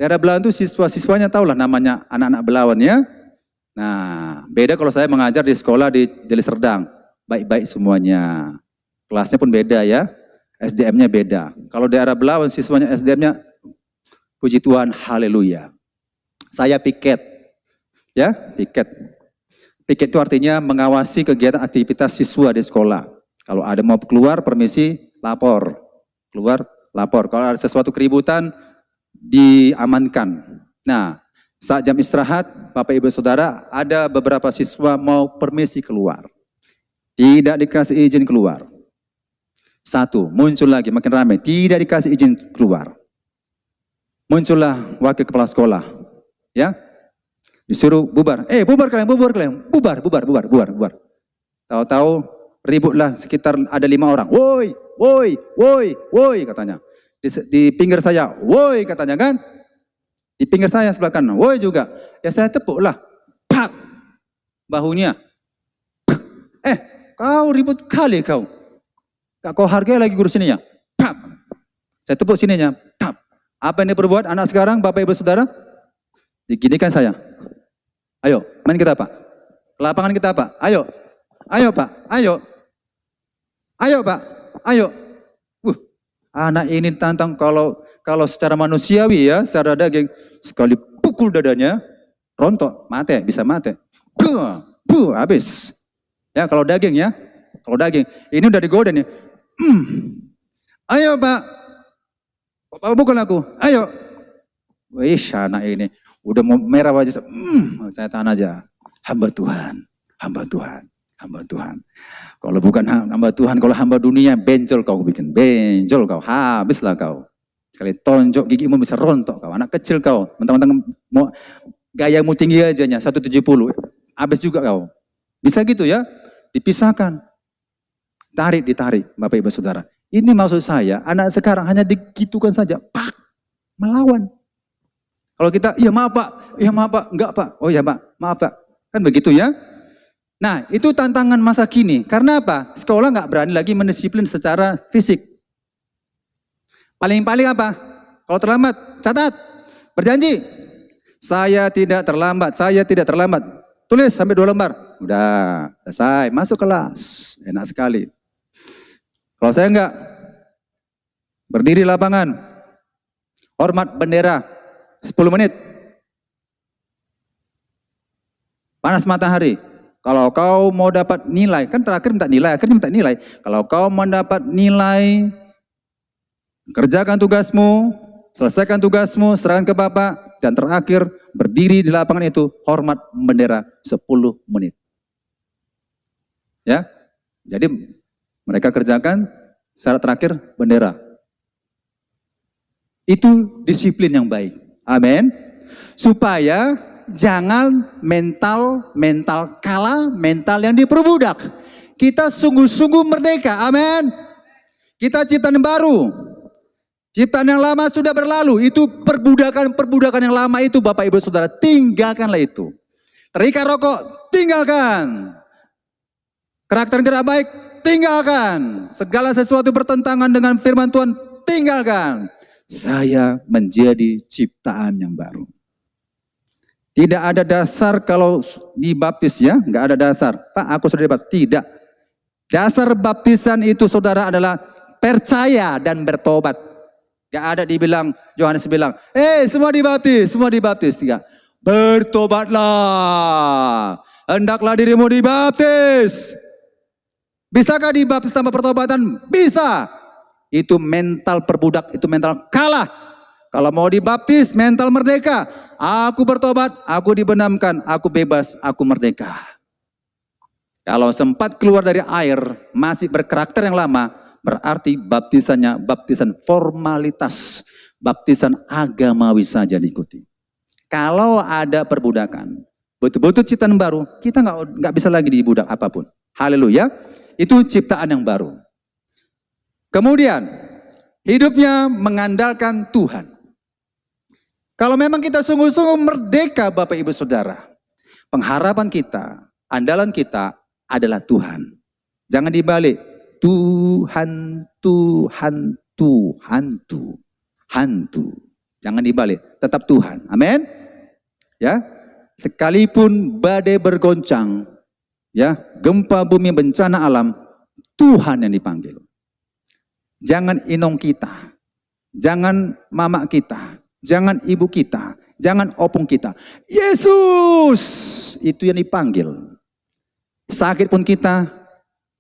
daerah Belawan itu siswa-siswanya tahulah namanya anak-anak Belawan ya. Nah, beda kalau saya mengajar di sekolah di Deli Serdang. Baik-baik semuanya. Kelasnya pun beda ya. SDM-nya beda. Kalau daerah Belawan siswanya SDM-nya, puji Tuhan, haleluya. Saya piket. Ya, piket. Piket itu artinya mengawasi kegiatan aktivitas siswa di sekolah. Kalau ada mau keluar, permisi, lapor. Keluar, lapor. Kalau ada sesuatu keributan, diamankan. Nah, saat jam istirahat, Bapak Ibu Saudara, ada beberapa siswa mau permisi keluar. Tidak dikasih izin keluar. Satu, muncul lagi makin ramai, tidak dikasih izin keluar. Muncullah wakil kepala sekolah. Ya, disuruh bubar. Bubar kalian. Bubar. Tahu-tahu ributlah sekitar ada 5 orang. Woi, katanya. Di pinggir saya, woi katanya kan. Di pinggir saya sebelah kanan, woi juga. Ya saya tepuklah, pak, bahunya. Kau ribut kali kau. Kau hargai lagi guru sininya. Pak. Saya tepuk sininya. Pak. Apa yang diperbuat anak sekarang, Bapak Ibu Saudara? Diginikan saya. Ayo, main kita Pak. Ke lapangan kita Pak. Ayo. Ayo Pak. Ayo. Ayo Pak. Ayo. Anak ini tantang kalau secara manusiawi ya, secara daging, sekali pukul dadanya, rontok, mati, bisa mati. Habis. Ya, kalau daging ya. Kalau daging. Ini udah digoda nih. Ayo Pak. Bapak pukul aku. Ayo. Wih, anak ini. Udah mau merah wajah. Saya tahan aja. Hamba Tuhan. Hamba Tuhan. Hamba Tuhan. Kalau bukan hamba Tuhan, kalau hamba dunia, benjol kau bikin. Benjol kau. Habislah kau. Sekali tonjok gigimu bisa rontok kau. Anak kecil kau. Mentang-mentang mau gayamu tinggi aja nya 170. Habis juga kau. Bisa gitu ya. Dipisahkan. Tarik, ditarik. Bapak Ibu Saudara. Ini maksud saya, anak sekarang hanya digitukan saja. Pak. Melawan. Kalau kita, iya maaf Pak. Iya maaf Pak. Enggak Pak. Oh iya Pak. Maaf Pak. Kan begitu ya. Nah, itu tantangan masa kini. Karena apa? Sekolah nggak berani lagi mendisiplin secara fisik. Paling-paling apa? Kalau terlambat, catat. Berjanji. Saya tidak terlambat, saya tidak terlambat. Tulis sampai 2 lembar. Udah, selesai. Masuk kelas. Enak sekali. Kalau saya enggak, berdiri lapangan. Hormat bendera. 10 menit. Panas matahari. Kalau kau mau dapat nilai, kan terakhir minta nilai, akhirnya minta nilai. Kalau kau mendapat nilai, kerjakan tugasmu, selesaikan tugasmu, serahkan ke Bapak, dan terakhir berdiri di lapangan itu, hormat bendera 10 menit. Ya, jadi mereka kerjakan, syarat terakhir bendera. Itu disiplin yang baik. Amin. Supaya jangan mental kalah, mental yang diperbudak. Kita sungguh-sungguh merdeka. Amin. Kita ciptaan yang baru. Ciptaan yang lama sudah berlalu. Itu perbudakan yang lama itu Bapak Ibu Saudara. Tinggalkanlah itu. Terikat rokok, tinggalkan. Karakter yang tidak baik, tinggalkan. Segala sesuatu bertentangan dengan firman Tuhan, tinggalkan. Saya menjadi ciptaan yang baru. Tidak ada dasar kalau dibaptis ya, nggak ada dasar. Pak, aku sudah dibaptis. Tidak. Dasar baptisan itu saudara adalah percaya dan bertobat. Gak ada dibilang, Yohanes bilang, semua dibaptis, semua dibaptis. Tidak. Bertobatlah. Hendaklah dirimu dibaptis. Bisakah dibaptis tanpa pertobatan? Bisa. Itu mental perbudak, itu mental kalah. Kalau mau dibaptis, mental merdeka. Aku bertobat, aku dibenamkan, aku bebas, aku merdeka. Kalau sempat keluar dari air, masih berkarakter yang lama, berarti baptisannya baptisan formalitas. Baptisan agamawi saja diikuti. Kalau ada perbudakan, betul-betul ciptaan baru, kita nggak bisa lagi dibudak apapun. Haleluya. Itu ciptaan yang baru. Kemudian, hidupnya mengandalkan Tuhan. Kalau memang kita sungguh-sungguh merdeka Bapak Ibu Saudara, pengharapan kita, andalan kita adalah Tuhan. Jangan dibalik, Tuhan, Tuhan, Tuhan, hantu. Jangan dibalik, tetap Tuhan. Amin. Ya, sekalipun badai bergoncang, ya, gempa bumi, bencana alam, Tuhan yang dipanggil. Jangan inong kita, jangan mama kita, jangan ibu kita, jangan opung kita. Yesus itu yang dipanggil. Sakit pun kita,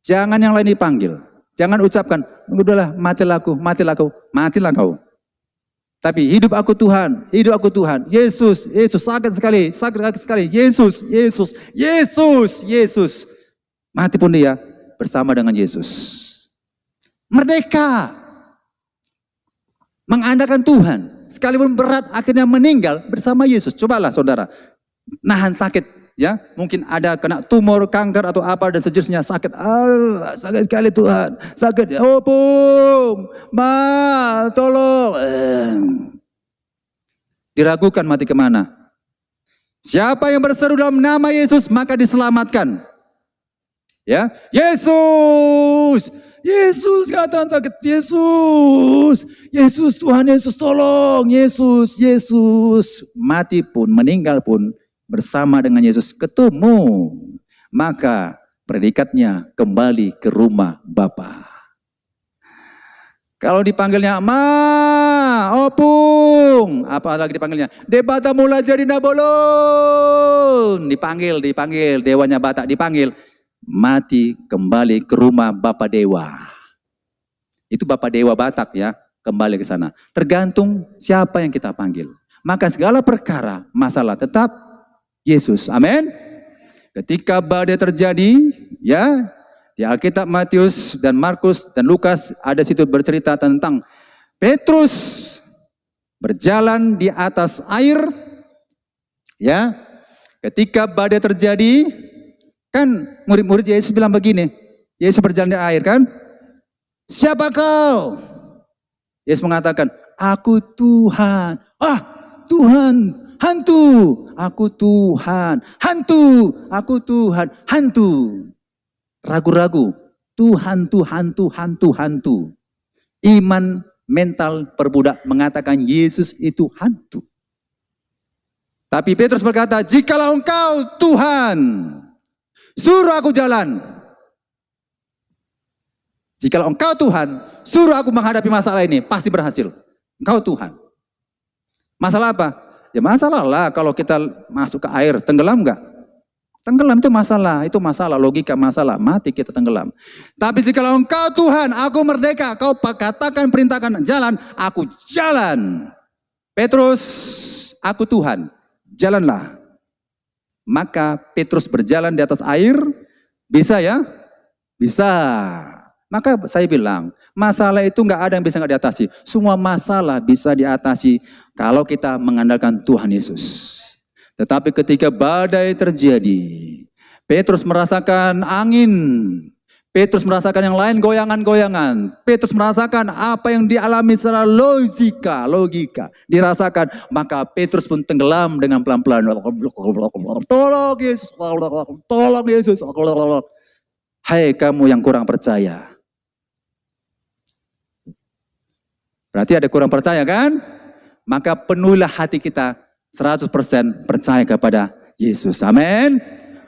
jangan yang lain dipanggil. Jangan ucapkan, udahlah matilah aku, matilah kau. Tapi hidup aku Tuhan, hidup aku Tuhan. Yesus, Yesus sakit sekali, Yesus, Yesus, Yesus, Yesus. Mati pun dia bersama dengan Yesus. Merdeka. Mengandalkan Tuhan. Sekalipun berat akhirnya meninggal bersama Yesus. Cobalah saudara, nahan sakit. Ya, mungkin ada kena tumor, kanker atau apa dan sejenisnya, sakit. Sakit sekali Tuhan. Sakit. Oh, Pung. Ma, tolong. Diragukan mati kemana? Siapa yang berseru dalam nama Yesus maka diselamatkan. Ya, Yesus, Yesus katakan sakit, Yesus, Yesus, Tuhan Yesus tolong, Yesus, Yesus. Mati pun, meninggal pun bersama dengan Yesus ketemu. Maka predikatnya kembali ke rumah Bapa. Kalau dipanggilnya Ma, Opung, apa lagi dipanggilnya? Debata mula jadi Nabolon. Dipanggil, dewanya Batak dipanggil. Mati kembali ke rumah Bapak Dewa. Itu Bapak Dewa Batak ya, kembali ke sana. Tergantung siapa yang kita panggil. Maka segala perkara, masalah tetap Yesus. Amin. Ketika badai terjadi, ya, di Alkitab Matius dan Markus dan Lukas ada situ bercerita tentang Petrus berjalan di atas air. Ya, ketika badai terjadi, kan murid-murid Yesus bilang begini. Yesus berjalan di air kan? Siapa kau? Yesus mengatakan, aku Tuhan. Ah, Tuhan, hantu. Aku Tuhan, hantu. Aku Tuhan, hantu. Ragu-ragu, Tuhan, hantu. Iman mental perbudak mengatakan Yesus itu hantu. Tapi Petrus berkata, jikalau engkau Tuhan, suruh aku jalan. Jikalau engkau Tuhan, suruh aku menghadapi masalah ini, pasti berhasil. Engkau Tuhan. Masalah apa? Ya masalah lah kalau kita masuk ke air, tenggelam enggak? Tenggelam itu masalah, logika masalah, mati kita tenggelam. Tapi jikalau engkau Tuhan, aku merdeka, kau katakan perintahkan jalan, aku jalan. Petrus, aku Tuhan, jalanlah. Maka Petrus berjalan di atas air, bisa ya? Bisa. Maka saya bilang, masalah itu nggak ada yang bisa nggak diatasi. Semua masalah bisa diatasi kalau kita mengandalkan Tuhan Yesus. Tetapi ketika badai terjadi, Petrus merasakan angin, Petrus merasakan yang lain goyangan-goyangan, Petrus merasakan apa yang dialami secara logika dirasakan, maka Petrus pun tenggelam dengan pelan-pelan. Tolong Yesus, tolong Yesus. Hai kamu yang kurang percaya. Berarti ada kurang percaya kan? Maka penuhilah hati kita 100% percaya kepada Yesus. Amin.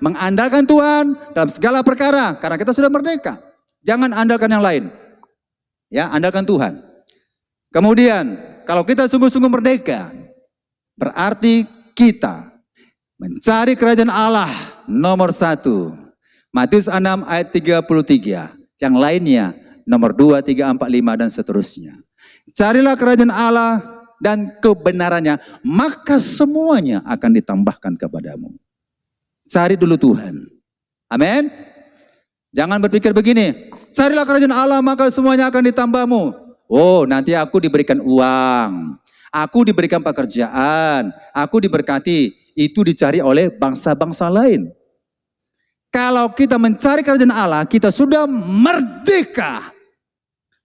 Mengandalkan Tuhan dalam segala perkara. Karena kita sudah merdeka. Jangan andalkan yang lain. Ya, andalkan Tuhan. Kemudian, kalau kita sungguh-sungguh merdeka, berarti kita mencari kerajaan Allah nomor 1. Matius 6 ayat 33. Yang lainnya nomor 2, 3, 4, 5 dan seterusnya. Carilah kerajaan Allah dan kebenarannya, maka semuanya akan ditambahkan kepadamu. Cari dulu Tuhan. Amin. Jangan berpikir begini, carilah kerajaan Allah maka semuanya akan ditambahmu. Oh, nanti aku diberikan uang, aku diberikan pekerjaan, aku diberkati. Itu dicari oleh bangsa-bangsa lain. Kalau kita mencari kerajaan Allah, kita sudah merdeka.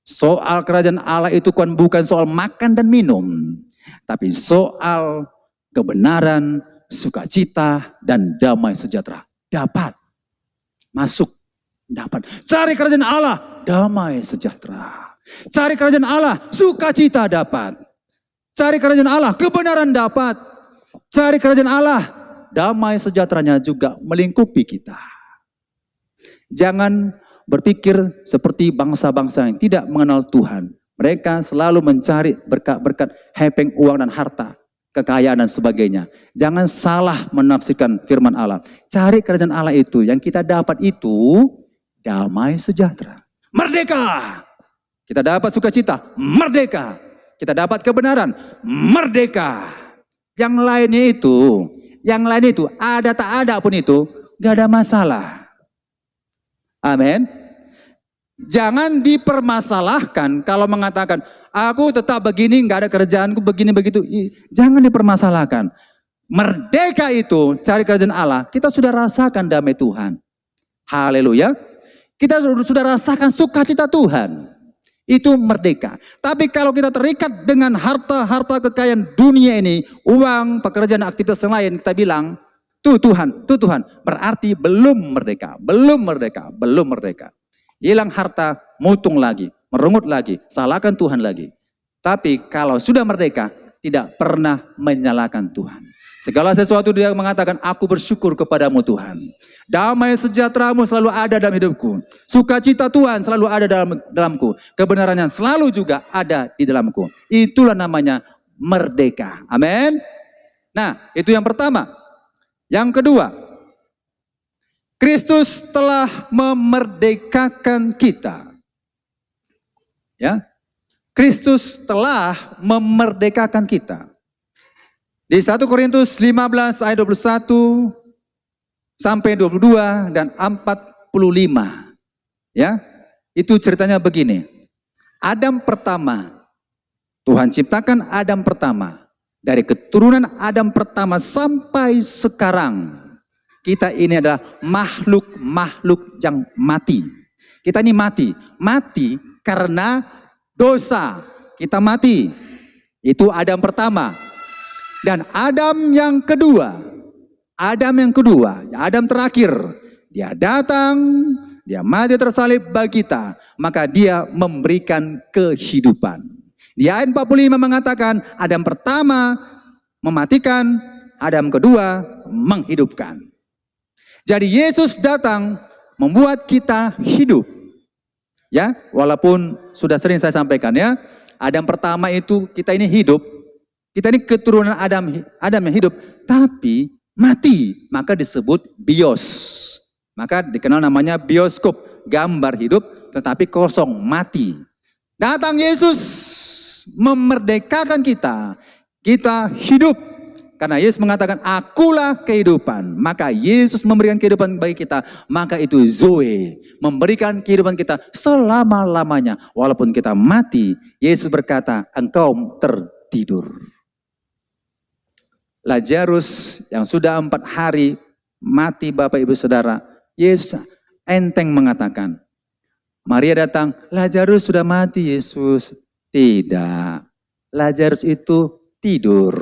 Soal kerajaan Allah itu kan bukan soal makan dan minum, tapi soal kebenaran, sukacita, dan damai sejahtera. Dapat. Masuk. Dapat. Cari kerajaan Allah, damai sejahtera. Cari kerajaan Allah, sukacita dapat. Cari kerajaan Allah, kebenaran dapat. Cari kerajaan Allah, damai sejahteranya juga melingkupi kita. Jangan berpikir seperti bangsa-bangsa yang tidak mengenal Tuhan. Mereka selalu mencari berkat-berkat, hepeng uang dan harta, kekayaan dan sebagainya. Jangan salah menafsirkan firman Allah. Cari kerajaan Allah itu, yang kita dapat itu damai sejahtera. Merdeka. Kita dapat sukacita, merdeka. Kita dapat kebenaran, merdeka. Yang lainnya itu, ada tak ada pun itu, gak ada masalah. Amin. Jangan dipermasalahkan kalau mengatakan, aku tetap begini, gak ada kerjaanku begini begitu. Jangan dipermasalahkan. Merdeka itu, cari kerajaan Allah, kita sudah rasakan damai Tuhan. Haleluya. Kita sudah rasakan sukacita Tuhan. Itu merdeka. Tapi kalau kita terikat dengan harta kekayaan dunia ini, uang, pekerjaan, aktivitas yang lain, kita bilang, tuh Tuhan, berarti belum merdeka. Hilang harta, mutung lagi, merungut lagi, salahkan Tuhan lagi. Tapi kalau sudah merdeka, tidak pernah menyalahkan Tuhan. Segala sesuatu dia mengatakan, aku bersyukur kepadamu Tuhan. Damai sejahteramu selalu ada dalam hidupku. Sukacita Tuhan selalu ada dalamku. Kebenarannya selalu juga ada di dalamku. Itulah namanya merdeka. Amin. Nah, itu yang pertama. Yang kedua, Kristus telah memerdekakan kita. Ya. Kristus telah memerdekakan kita. Di 1 Korintus 15 ayat 21 sampai 22 dan 45. Ya. Itu ceritanya begini. Adam pertama, Tuhan ciptakan Adam pertama. Dari keturunan Adam pertama sampai sekarang, kita ini adalah makhluk-makhluk yang mati. Kita ini mati karena dosa. Kita mati. Itu Adam pertama. Dan Adam yang kedua, Adam terakhir, dia datang, dia mati tersalib bagi kita, maka dia memberikan kehidupan. Di ayat 45 mengatakan, Adam pertama mematikan, Adam kedua menghidupkan. Jadi Yesus datang membuat kita hidup. Ya, walaupun sudah sering saya sampaikan ya, Adam pertama itu kita ini hidup. Kita ini keturunan Adam yang hidup, tapi mati, maka disebut bios. Maka dikenal namanya bioskop, gambar hidup tetapi kosong, mati. Datang Yesus memerdekakan kita, kita hidup. Karena Yesus mengatakan, akulah kehidupan. Maka Yesus memberikan kehidupan bagi kita, maka itu Zoe, memberikan kehidupan kita selama-lamanya. Walaupun kita mati, Yesus berkata, engkau tertidur. Lazarus yang sudah 4 hari mati, Bapak Ibu Saudara, Yesus enteng mengatakan, Maria datang, Lazarus sudah mati Yesus. Tidak, Lazarus itu tidur.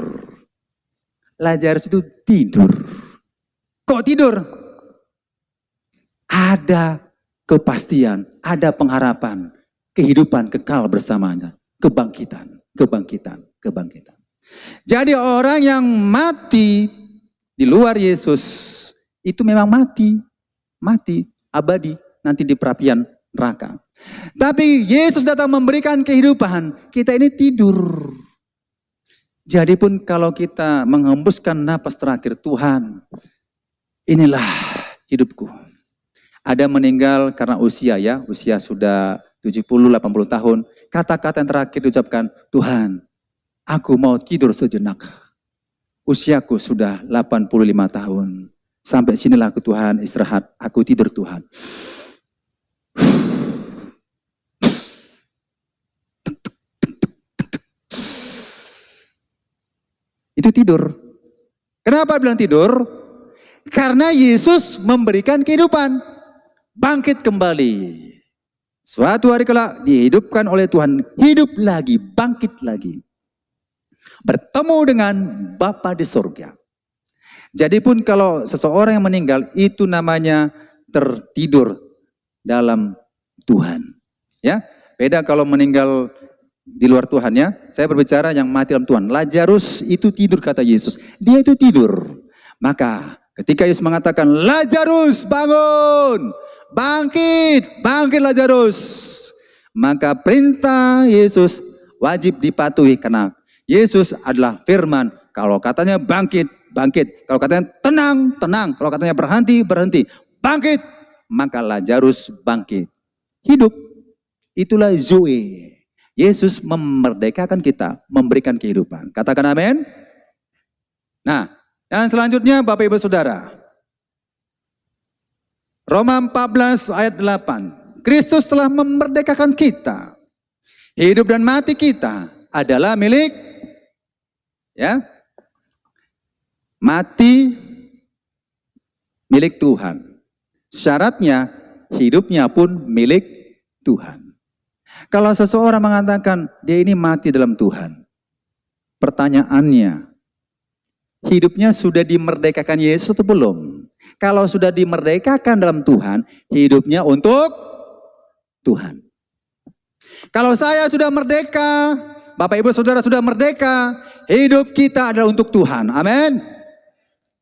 Lazarus itu tidur. Kok tidur? Ada kepastian, ada pengharapan, kehidupan kekal bersamanya, kebangkitan. Jadi orang yang mati di luar Yesus itu memang mati abadi nanti di perapian neraka. Tapi Yesus datang memberikan kehidupan, kita ini tidur. Jadi pun kalau kita menghembuskan napas terakhir, Tuhan, inilah hidupku. Ada meninggal karena usia sudah 70-80 tahun. Kata-kata yang terakhir diucapkan, Tuhan, aku mau tidur sejenak. Usiaku sudah 85 tahun. Sampai sinilah aku Tuhan, istirahat. Aku tidur Tuhan. Itu tidur. Kenapa bilang tidur? Karena Yesus memberikan kehidupan. Bangkit kembali. Suatu hari kelak dihidupkan oleh Tuhan. Hidup lagi, bangkit lagi. Bertemu dengan Bapa di surga. Jadi pun kalau seseorang yang meninggal itu namanya tertidur dalam Tuhan. Ya, beda kalau meninggal di luar Tuhan ya. Saya berbicara yang mati dalam Tuhan. Lazarus itu tidur kata Yesus. Dia itu tidur. Maka ketika Yesus mengatakan Lazarus bangun, bangkit Lazarus. Maka perintah Yesus wajib dipatuhi karena Yesus adalah firman. Kalau katanya bangkit. Kalau katanya tenang. Kalau katanya berhenti. Bangkit. Maka Lazarus bangkit. Hidup. Itulah Zoe. Yesus memerdekakan kita, memberikan kehidupan. Katakan amin. Nah, yang selanjutnya Bapak Ibu Saudara. Roma 14 ayat 8. Kristus telah memerdekakan kita. Hidup dan mati kita adalah milik, ya, mati milik Tuhan. Syaratnya hidupnya pun milik Tuhan. Kalau seseorang mengatakan dia ini mati dalam Tuhan, pertanyaannya, hidupnya sudah dimerdekakan Yesus atau belum? Kalau sudah dimerdekakan dalam Tuhan, hidupnya untuk Tuhan. Kalau saya sudah merdeka, Bapak Ibu Saudara sudah merdeka, hidup kita adalah untuk Tuhan. Amin.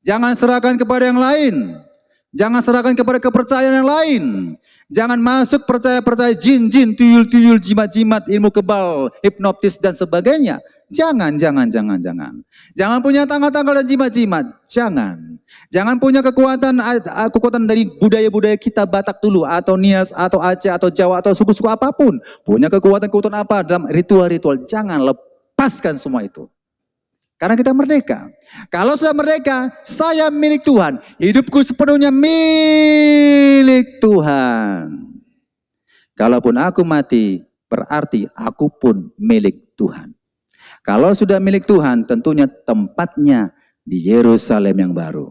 Jangan serahkan kepada yang lain. Jangan serahkan kepada kepercayaan yang lain. Jangan masuk percaya-percaya jin-jin, tuyul-tuyul, jimat-jimat, ilmu kebal, hipnotis dan sebagainya. Jangan. Jangan punya tanggal-tanggal dan jimat-jimat. Jangan punya kekuatan dari budaya-budaya kita Batak dulu, atau Nias, atau Aceh, atau Jawa, atau suku-suku apapun. Punya kekuatan apa dalam ritual-ritual. Jangan lepaskan semua itu. Karena kita merdeka. Kalau sudah merdeka, saya milik Tuhan. Hidupku sepenuhnya milik Tuhan. Kalaupun aku mati, berarti aku pun milik Tuhan. Kalau sudah milik Tuhan, tentunya tempatnya di Yerusalem yang baru.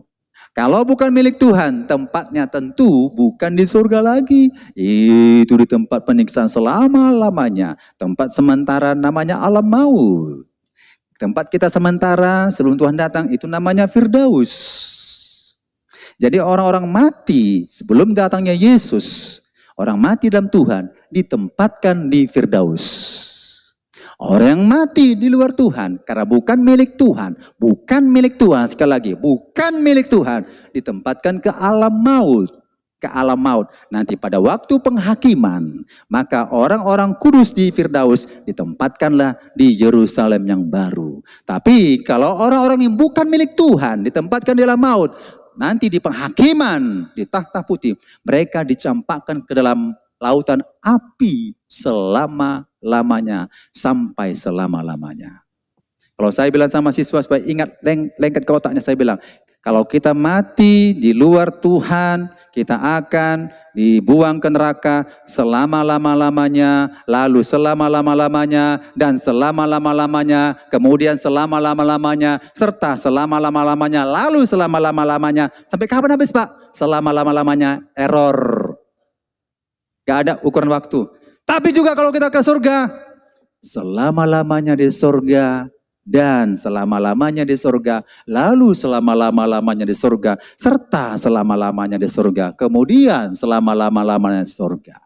Kalau bukan milik Tuhan, tempatnya tentu bukan di surga lagi. Itu di tempat penyiksaan selama-lamanya. Tempat sementara namanya alam maut. Tempat kita sementara sebelum Tuhan datang itu namanya Firdaus. Jadi orang-orang mati sebelum datangnya Yesus, orang mati dalam Tuhan ditempatkan di Firdaus. Orang yang mati di luar Tuhan karena bukan milik Tuhan, sekali lagi, bukan milik Tuhan, ditempatkan ke alam maut. Nanti pada waktu penghakiman, maka orang-orang kudus di Firdaus ditempatkanlah di Yerusalem yang baru. Tapi kalau orang-orang yang bukan milik Tuhan ditempatkan di alam maut, nanti di penghakiman di takhta putih, mereka dicampakkan ke dalam lautan api selama-lamanya sampai selama-lamanya. Kalau saya bilang sama siswa supaya ingat, lengket ke otaknya, saya bilang, kalau kita mati di luar Tuhan, kita akan dibuang ke neraka selama-lama-lamanya, lalu selama-lama-lamanya, dan selama-lama-lamanya, kemudian selama-lama-lamanya, serta selama-lama-lamanya, lalu selama-lama-lamanya. Sampai kapan habis, Pak? Selama-lama-lamanya, error. Gak ada ukuran waktu. Tapi juga kalau kita ke surga, selama-lamanya di surga, dan selama-lamanya di surga, lalu selama-lama-lamanya di surga, serta selama-lamanya di surga, kemudian selama-lama-lamanya di surga.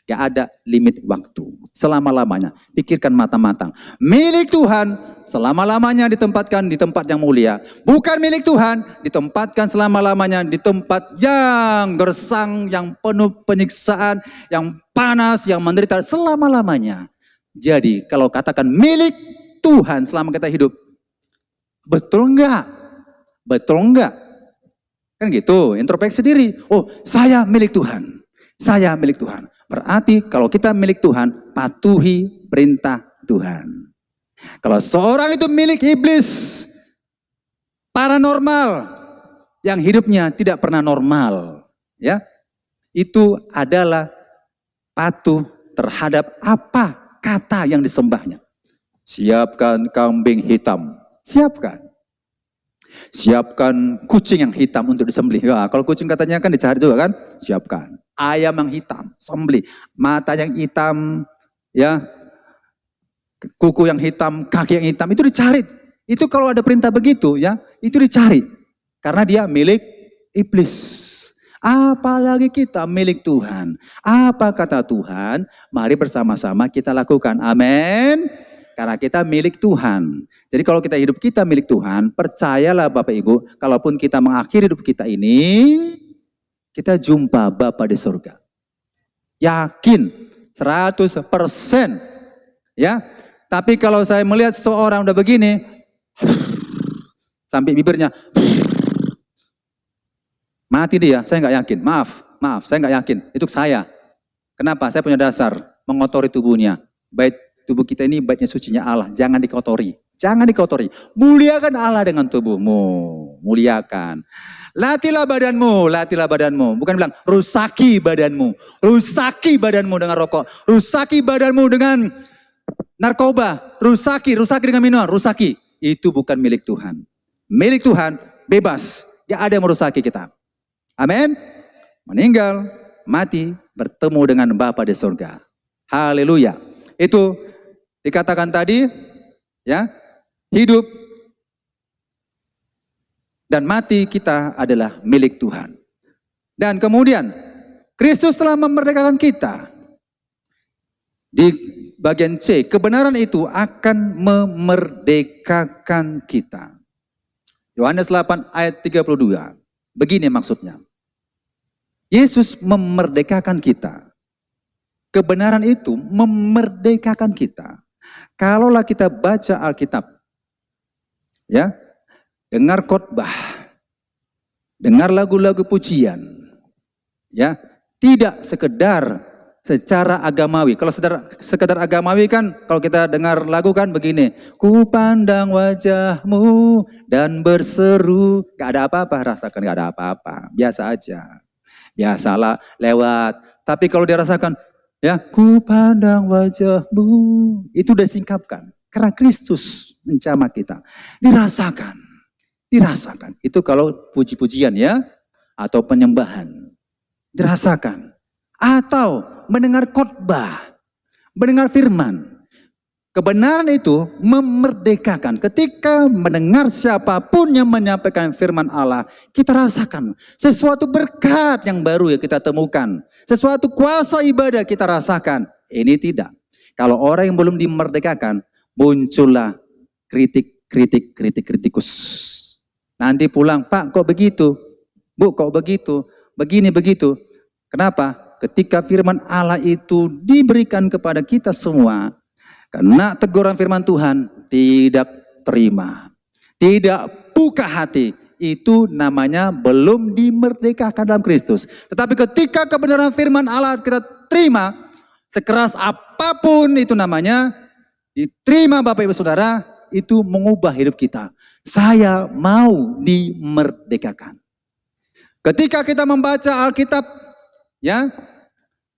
Gak ada limit waktu, selama-lamanya. Pikirkan matang-matang. Milik Tuhan, selama-lamanya ditempatkan di tempat yang mulia. Bukan milik Tuhan, ditempatkan selama-lamanya di tempat yang gersang, yang penuh penyiksaan, yang panas, yang menderita selama-lamanya. Jadi kalau katakan milik Tuhan selama kita hidup, betul enggak? Betul enggak? Kan gitu, introspeksi diri. Oh, saya milik Tuhan. Saya milik Tuhan. Berarti kalau kita milik Tuhan, patuhi perintah Tuhan. Kalau seorang itu milik iblis, paranormal, yang hidupnya tidak pernah normal, ya, itu adalah patuh terhadap apa kata yang disembahnya. Siapkan kambing hitam, siapkan. Siapkan kucing yang hitam untuk disembelih. Ya, kalau kucing katanya kan dicari juga kan, siapkan. Ayam yang hitam, sembelih. Mata yang hitam, ya, kuku yang hitam, kaki yang hitam, itu dicari. Itu kalau ada perintah begitu, ya, itu dicari. Karena dia milik iblis. Apalagi kita milik Tuhan. Apa kata Tuhan? Mari bersama-sama kita lakukan. Amin. Karena kita milik Tuhan. Jadi kalau kita hidup kita milik Tuhan, percayalah Bapak Ibu, kalaupun kita mengakhiri hidup kita ini, kita jumpa Bapa di surga. Yakin 100%. Ya. Tapi kalau saya melihat seseorang udah begini, sampai bibirnya, mati dia, saya nggak yakin. Maaf, saya nggak yakin. Itu saya. Kenapa? Saya punya dasar mengotori tubuhnya. Baik tubuh kita ini baiknya sucinya Allah, jangan dikotori. Jangan dikotori. Muliakan Allah dengan tubuhmu. Muliakan. Latihlah badanmu. Bukan bilang rusaki badanmu. Rusaki badanmu dengan rokok. Rusaki badanmu dengan narkoba. Rusaki dengan minuman. Rusaki. Itu bukan milik Tuhan. Milik Tuhan bebas. Gak ada yang merusaki kita. Amin. Meninggal, mati, bertemu dengan Bapa di surga. Haleluya. Itu dikatakan tadi, ya, hidup dan mati kita adalah milik Tuhan. Dan kemudian Kristus telah memerdekakan kita. Di bagian C, kebenaran itu akan memerdekakan kita. Yohanes 8 ayat 32. Begini maksudnya. Yesus memerdekakan kita. Kebenaran itu memerdekakan kita. Kalaulah kita baca Alkitab, ya, dengar khotbah, dengar lagu-lagu pujian, ya, tidak sekedar secara agamawi. Kalau sekedar agamawi kan, kalau kita dengar lagu kan begini, ku pandang wajahmu dan berseru, gak ada apa-apa, rasakan gak ada apa-apa, biasa aja, biasalah lewat. Tapi kalau dirasakan, ya, ku pandang wajahmu, itu udah singkapkan, karena Kristus menjamah kita, dirasakan. Itu kalau puji-pujian ya, atau penyembahan, dirasakan. Atau mendengar khotbah, mendengar firman. Kebenaran itu memerdekakan. Ketika mendengar siapapun yang menyampaikan firman Allah, kita rasakan sesuatu berkat yang baru yang kita temukan. Sesuatu kuasa ibadah kita rasakan. Ini tidak. Kalau orang yang belum dimerdekakan, muncullah kritikus. Nanti pulang, Pak kok begitu? Bu kok begitu? Begini begitu. Kenapa? Ketika firman Allah itu diberikan kepada kita semua, karena teguran firman Tuhan tidak terima, tidak buka hati, itu namanya belum dimerdekakan dalam Kristus. Tetapi ketika kebenaran firman Allah kita terima, sekeras apapun itu namanya, diterima Bapak Ibu Saudara, itu mengubah hidup kita. Saya mau dimerdekakan. Ketika kita membaca Alkitab, ya,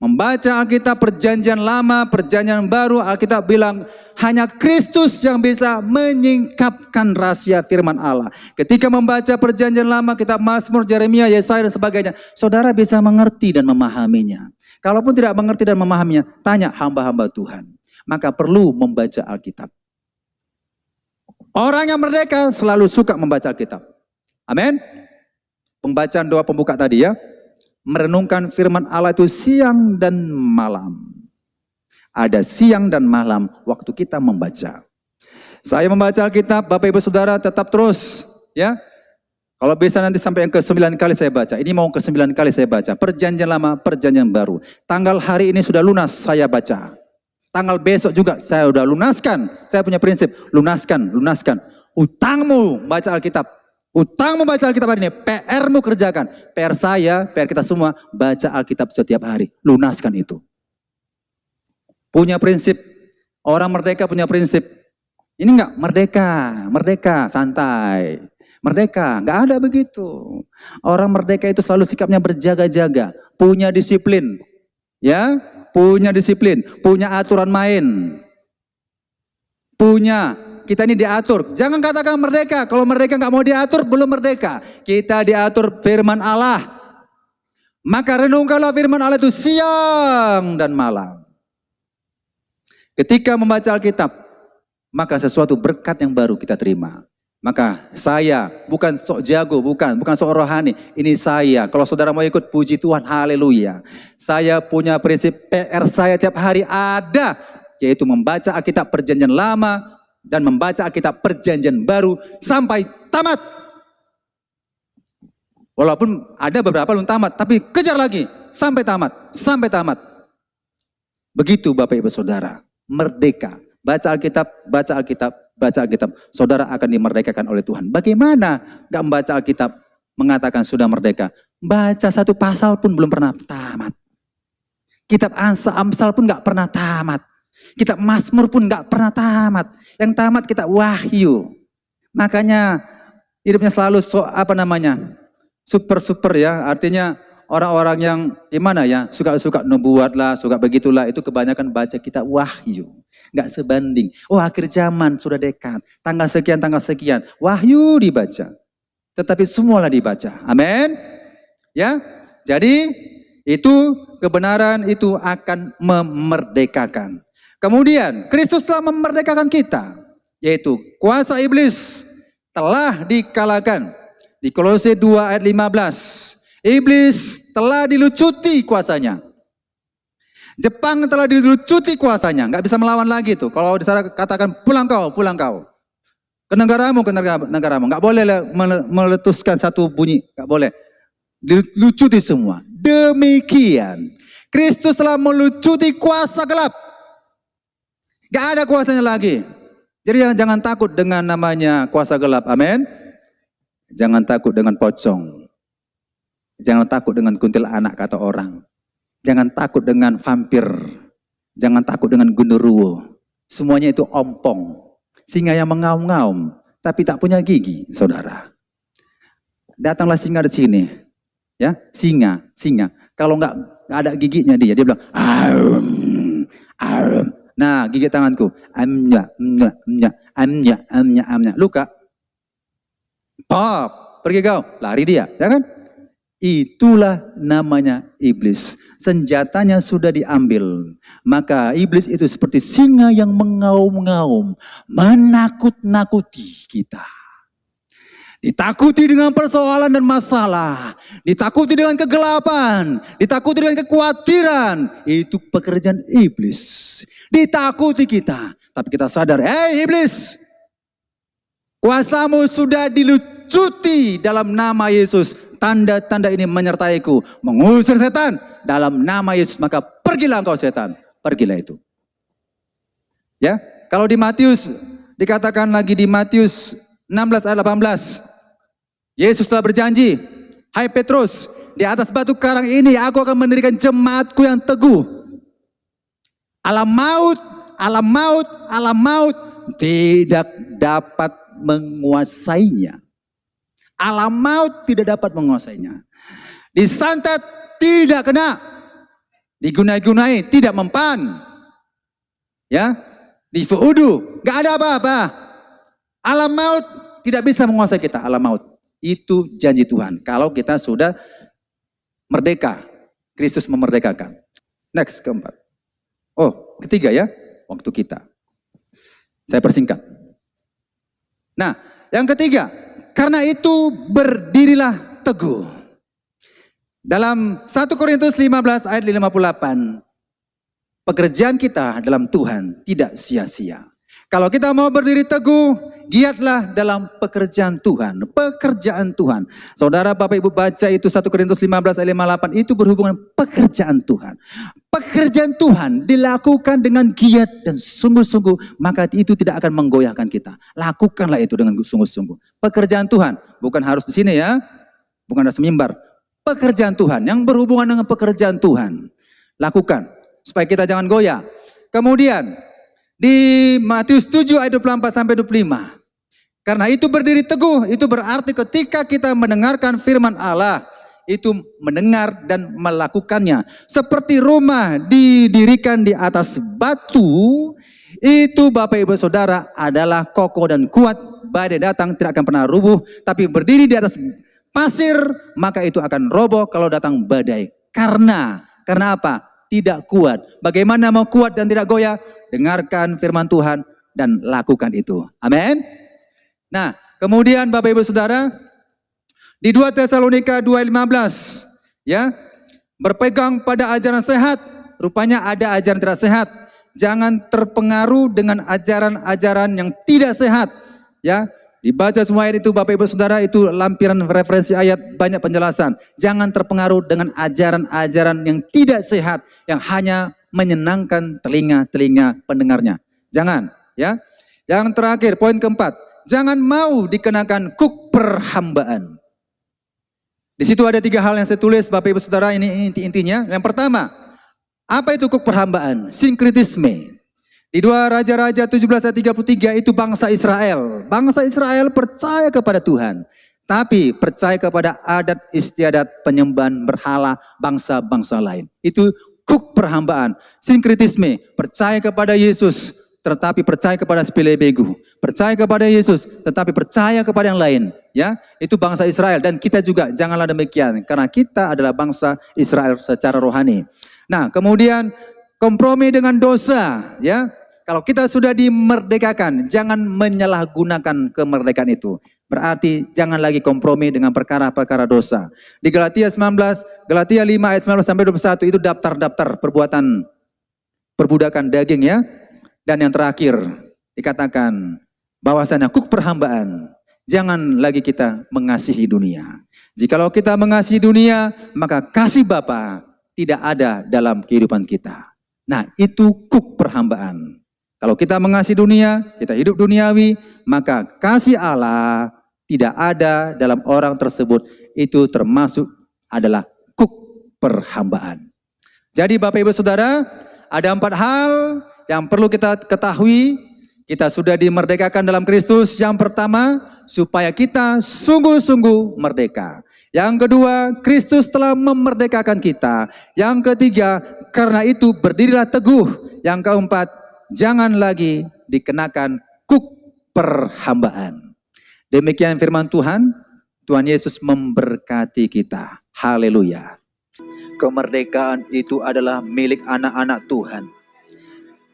membaca Alkitab perjanjian lama, perjanjian baru, Alkitab bilang hanya Kristus yang bisa menyingkapkan rahasia firman Allah. Ketika membaca perjanjian lama, kitab Mazmur, Yeremia, Yesaya dan sebagainya, saudara bisa mengerti dan memahaminya. Kalaupun tidak mengerti dan memahaminya, tanya hamba-hamba Tuhan. Maka perlu membaca Alkitab. Orang yang merdeka selalu suka membaca Alkitab. Amin. Pembacaan doa pembuka tadi ya. Merenungkan firman Allah itu siang dan malam. Ada siang dan malam waktu kita membaca. Saya membaca Alkitab, Bapak Ibu Saudara tetap terus ya. Kalau bisa nanti sampai yang ke-9 kali saya baca. Ini mau ke-9 kali saya baca. Perjanjian lama, perjanjian baru. Tanggal hari ini sudah lunas saya baca. Tanggal besok juga saya sudah lunaskan. Saya punya prinsip, lunaskan. Utangmu baca Alkitab. Utangmu baca Alkitab hari ini, PR-mu kerjakan. PR saya, PR kita semua, baca Alkitab setiap hari. Lunaskan itu. Punya prinsip, orang merdeka punya prinsip. Ini enggak merdeka, santai. Merdeka, enggak ada begitu. Orang merdeka itu selalu sikapnya berjaga-jaga. Punya disiplin. Ya, punya disiplin. Punya aturan main. Kita ini diatur. Jangan katakan merdeka. Kalau merdeka nggak mau diatur, belum merdeka. Kita diatur firman Allah. Maka renungkanlah firman Allah itu siang dan malam. Ketika membaca Alkitab, maka sesuatu berkat yang baru kita terima. Maka saya bukan sok jago, bukan sok rohani. Ini saya. Kalau saudara mau ikut, puji Tuhan, haleluya. Saya punya prinsip PR saya tiap hari ada, yaitu membaca Alkitab perjanjian lama dan membaca Alkitab perjanjian baru sampai tamat. Walaupun ada beberapa belum tamat, tapi kejar lagi sampai tamat. Begitu Bapak Ibu Saudara, merdeka. Baca Alkitab, saudara akan dimerdekakan oleh Tuhan. Bagaimana gak membaca Alkitab mengatakan sudah merdeka? Baca satu pasal pun belum pernah tamat. Kitab Amsal pun gak pernah tamat. Kitab Mazmur pun gak pernah tamat. Yang tamat kitab Wahyu. Makanya hidupnya selalu super ya. Artinya orang-orang yang gimana ya, suka nubuat lah, suka begitulah, itu kebanyakan baca kitab Wahyu. Gak sebanding. Oh, akhir zaman sudah dekat. Tanggal sekian. Wahyu dibaca. Tetapi semualah dibaca. Amin. Ya. Jadi itu kebenaran itu akan memerdekakan. Kemudian Kristus telah memerdekakan kita, yaitu kuasa iblis telah dikalahkan. Di Kolose 2 ayat 15, iblis telah dilucuti kuasanya. Jepang telah dilucuti kuasanya, nggak bisa melawan lagi tuh. Kalau disana katakan pulang kau, ke negaramu, nggak boleh meletuskan satu bunyi, nggak boleh. Dilucuti semua. Demikian, Kristus telah melucuti kuasa gelap. Nggak ada kuasanya lagi. Jadi jangan takut dengan namanya kuasa gelap, amin. Jangan takut dengan pocong. Jangan takut dengan kuntilanak kata orang. Jangan takut dengan vampir. Jangan takut dengan genderuwo. Semuanya itu ompong. Singa yang mengaum-ngaum, tapi tak punya gigi, saudara. Datanglah singa di sini. Ya, singa. Kalau nggak ada giginya dia bilang, arum. Nah, gigi tanganku. Amnya. Luka. Pop. Pergi kau. Lari dia. Ya kan? Itulah namanya iblis. Senjatanya sudah diambil. Maka iblis itu seperti singa yang mengaum-ngaum. Menakut-nakuti kita. Ditakuti dengan persoalan dan masalah. Ditakuti dengan kegelapan. Ditakuti dengan kekhawatiran. Itu pekerjaan iblis. Ditakuti kita. Tapi kita sadar, iblis. Kuasamu sudah dilucuti dalam nama Yesus. Tanda-tanda ini menyertaiku. Mengusir setan dalam nama Yesus. Maka pergilah engkau setan. Pergilah itu. Ya, kalau di Matius, dikatakan lagi di Matius 16 ayat 18. Yesus telah berjanji, hai Petrus, di atas batu karang ini aku akan mendirikan jemaatku yang teguh. Alam maut tidak dapat menguasainya. Alam maut tidak dapat menguasainya. Disantet tidak kena. Digunai-gunai tidak mempan. Ya, di fuudu nggak ada apa-apa. Alam maut tidak bisa menguasai kita. Alam maut itu janji Tuhan. Kalau kita sudah merdeka, Kristus memerdekakan. Next, keempat. Oh, ketiga ya, waktu kita. Saya persingkat. Nah, yang ketiga, karena itu berdirilah teguh. Dalam 1 Korintus 15 ayat 58, pekerjaan kita dalam Tuhan tidak sia-sia. Kalau kita mau berdiri teguh, giatlah dalam pekerjaan Tuhan. Pekerjaan Tuhan. Saudara, Bapak Ibu baca itu 1 Korintus 15 ayat 58, itu berhubungan pekerjaan Tuhan. Pekerjaan Tuhan dilakukan dengan giat dan sungguh-sungguh, maka itu tidak akan menggoyahkan kita. Lakukanlah itu dengan sungguh-sungguh. Pekerjaan Tuhan, bukan harus di sini ya, bukan harus mimbar. Pekerjaan Tuhan, yang berhubungan dengan pekerjaan Tuhan. Lakukan, supaya kita jangan goyah. Kemudian, di Matius 7 ayat 24 sampai 25. Karena itu berdiri teguh, itu berarti ketika kita mendengarkan firman Allah, itu mendengar dan melakukannya. Seperti rumah didirikan di atas batu, itu Bapak Ibu Saudara adalah kokoh dan kuat. Badai datang tidak akan pernah rubuh, tapi berdiri di atas pasir, maka itu akan roboh kalau datang badai. Karena apa? Tidak kuat. Bagaimana mau kuat dan tidak goyah? Dengarkan firman Tuhan dan lakukan itu. Amin. Nah, kemudian Bapak Ibu Saudara, di 2 Tesalonika 2:15, ya, berpegang pada ajaran sehat. Rupanya ada ajaran tidak sehat. Jangan terpengaruh dengan ajaran-ajaran yang tidak sehat. Ya, dibaca semua ayat itu Bapak Ibu Saudara, itu lampiran referensi ayat, banyak penjelasan. Jangan terpengaruh dengan ajaran-ajaran yang tidak sehat, yang hanya menyenangkan telinga-telinga pendengarnya. Jangan, ya. Yang terakhir, poin keempat, jangan mau dikenakan kuk perhambaan. Di situ ada 3 hal yang saya tulis, Bapak Ibu Saudara, ini intinya. Yang pertama, apa itu kuk perhambaan? Sinkritisme. Di 2 Raja-Raja 17 ayat 33 itu bangsa Israel. Bangsa Israel percaya kepada Tuhan, tapi percaya kepada adat istiadat penyembahan berhala bangsa-bangsa lain. Itu kuk perhambaan, sinkritisme, percaya kepada Yesus, tetapi percaya kepada sepele-begu, percaya kepada Yesus, tetapi percaya kepada yang lain. Ya, itu bangsa Israel, dan kita juga janganlah demikian, karena kita adalah bangsa Israel secara rohani. Nah, kemudian kompromi dengan dosa, ya. Kalau kita sudah dimerdekakan, jangan menyalahgunakan kemerdekaan itu. Berarti jangan lagi kompromi dengan perkara-perkara dosa. Di Galatia 5 ayat 19 sampai 21 itu daftar-daftar perbuatan perbudakan daging ya. Dan yang terakhir dikatakan bahwasanya kuk perhambaan. Jangan lagi kita mengasihi dunia. Jikalau kita mengasihi dunia, maka kasih Bapa tidak ada dalam kehidupan kita. Nah, itu kuk perhambaan. Kalau kita mengasihi dunia, kita hidup duniawi, maka kasih Allah tidak ada dalam orang tersebut. Itu termasuk adalah kuk perhambaan. Jadi Bapak Ibu Saudara, ada 4 hal yang perlu kita ketahui. Kita sudah dimerdekakan dalam Kristus. Yang pertama, supaya kita sungguh-sungguh merdeka. Yang kedua, Kristus telah memerdekakan kita. Yang ketiga, karena itu berdirilah teguh. Yang keempat, jangan lagi dikenakan kuk perhambaan. Demikian firman Tuhan. Tuhan Yesus memberkati kita. Haleluya. Kemerdekaan itu adalah milik anak-anak Tuhan.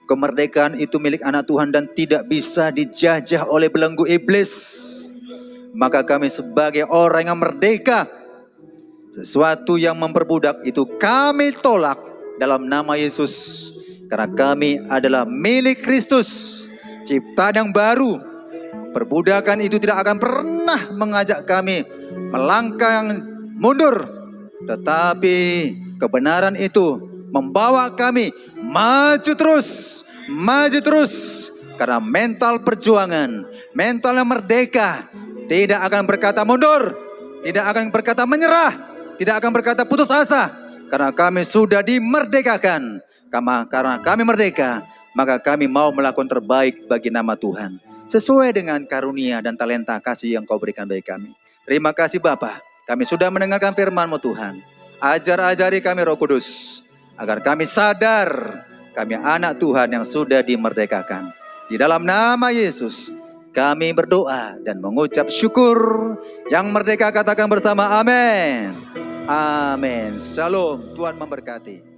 Kemerdekaan itu milik anak Tuhan dan tidak bisa dijajah oleh belenggu iblis. Maka kami sebagai orang yang merdeka, sesuatu yang memperbudak itu kami tolak dalam nama Yesus. Karena kami adalah milik Kristus, ciptaan yang baru. Perbudakan itu tidak akan pernah mengajak kami melangkah yang mundur. Tetapi kebenaran itu membawa kami maju terus. Karena mental perjuangan, mental yang merdeka tidak akan berkata mundur, tidak akan berkata menyerah, tidak akan berkata putus asa. Karena kami sudah dimerdekakan. Karena kami merdeka, maka kami mau melakukan terbaik bagi nama Tuhan. Sesuai dengan karunia dan talenta kasih yang kau berikan bagi kami. Terima kasih Bapa, kami sudah mendengarkan firman-Mu Tuhan. Ajar-ajari kami Roh Kudus, agar kami sadar kami anak Tuhan yang sudah dimerdekakan. Di dalam nama Yesus kami berdoa dan mengucap syukur. Yang merdeka katakan bersama amin. Amin. Shalom. Tuhan memberkati.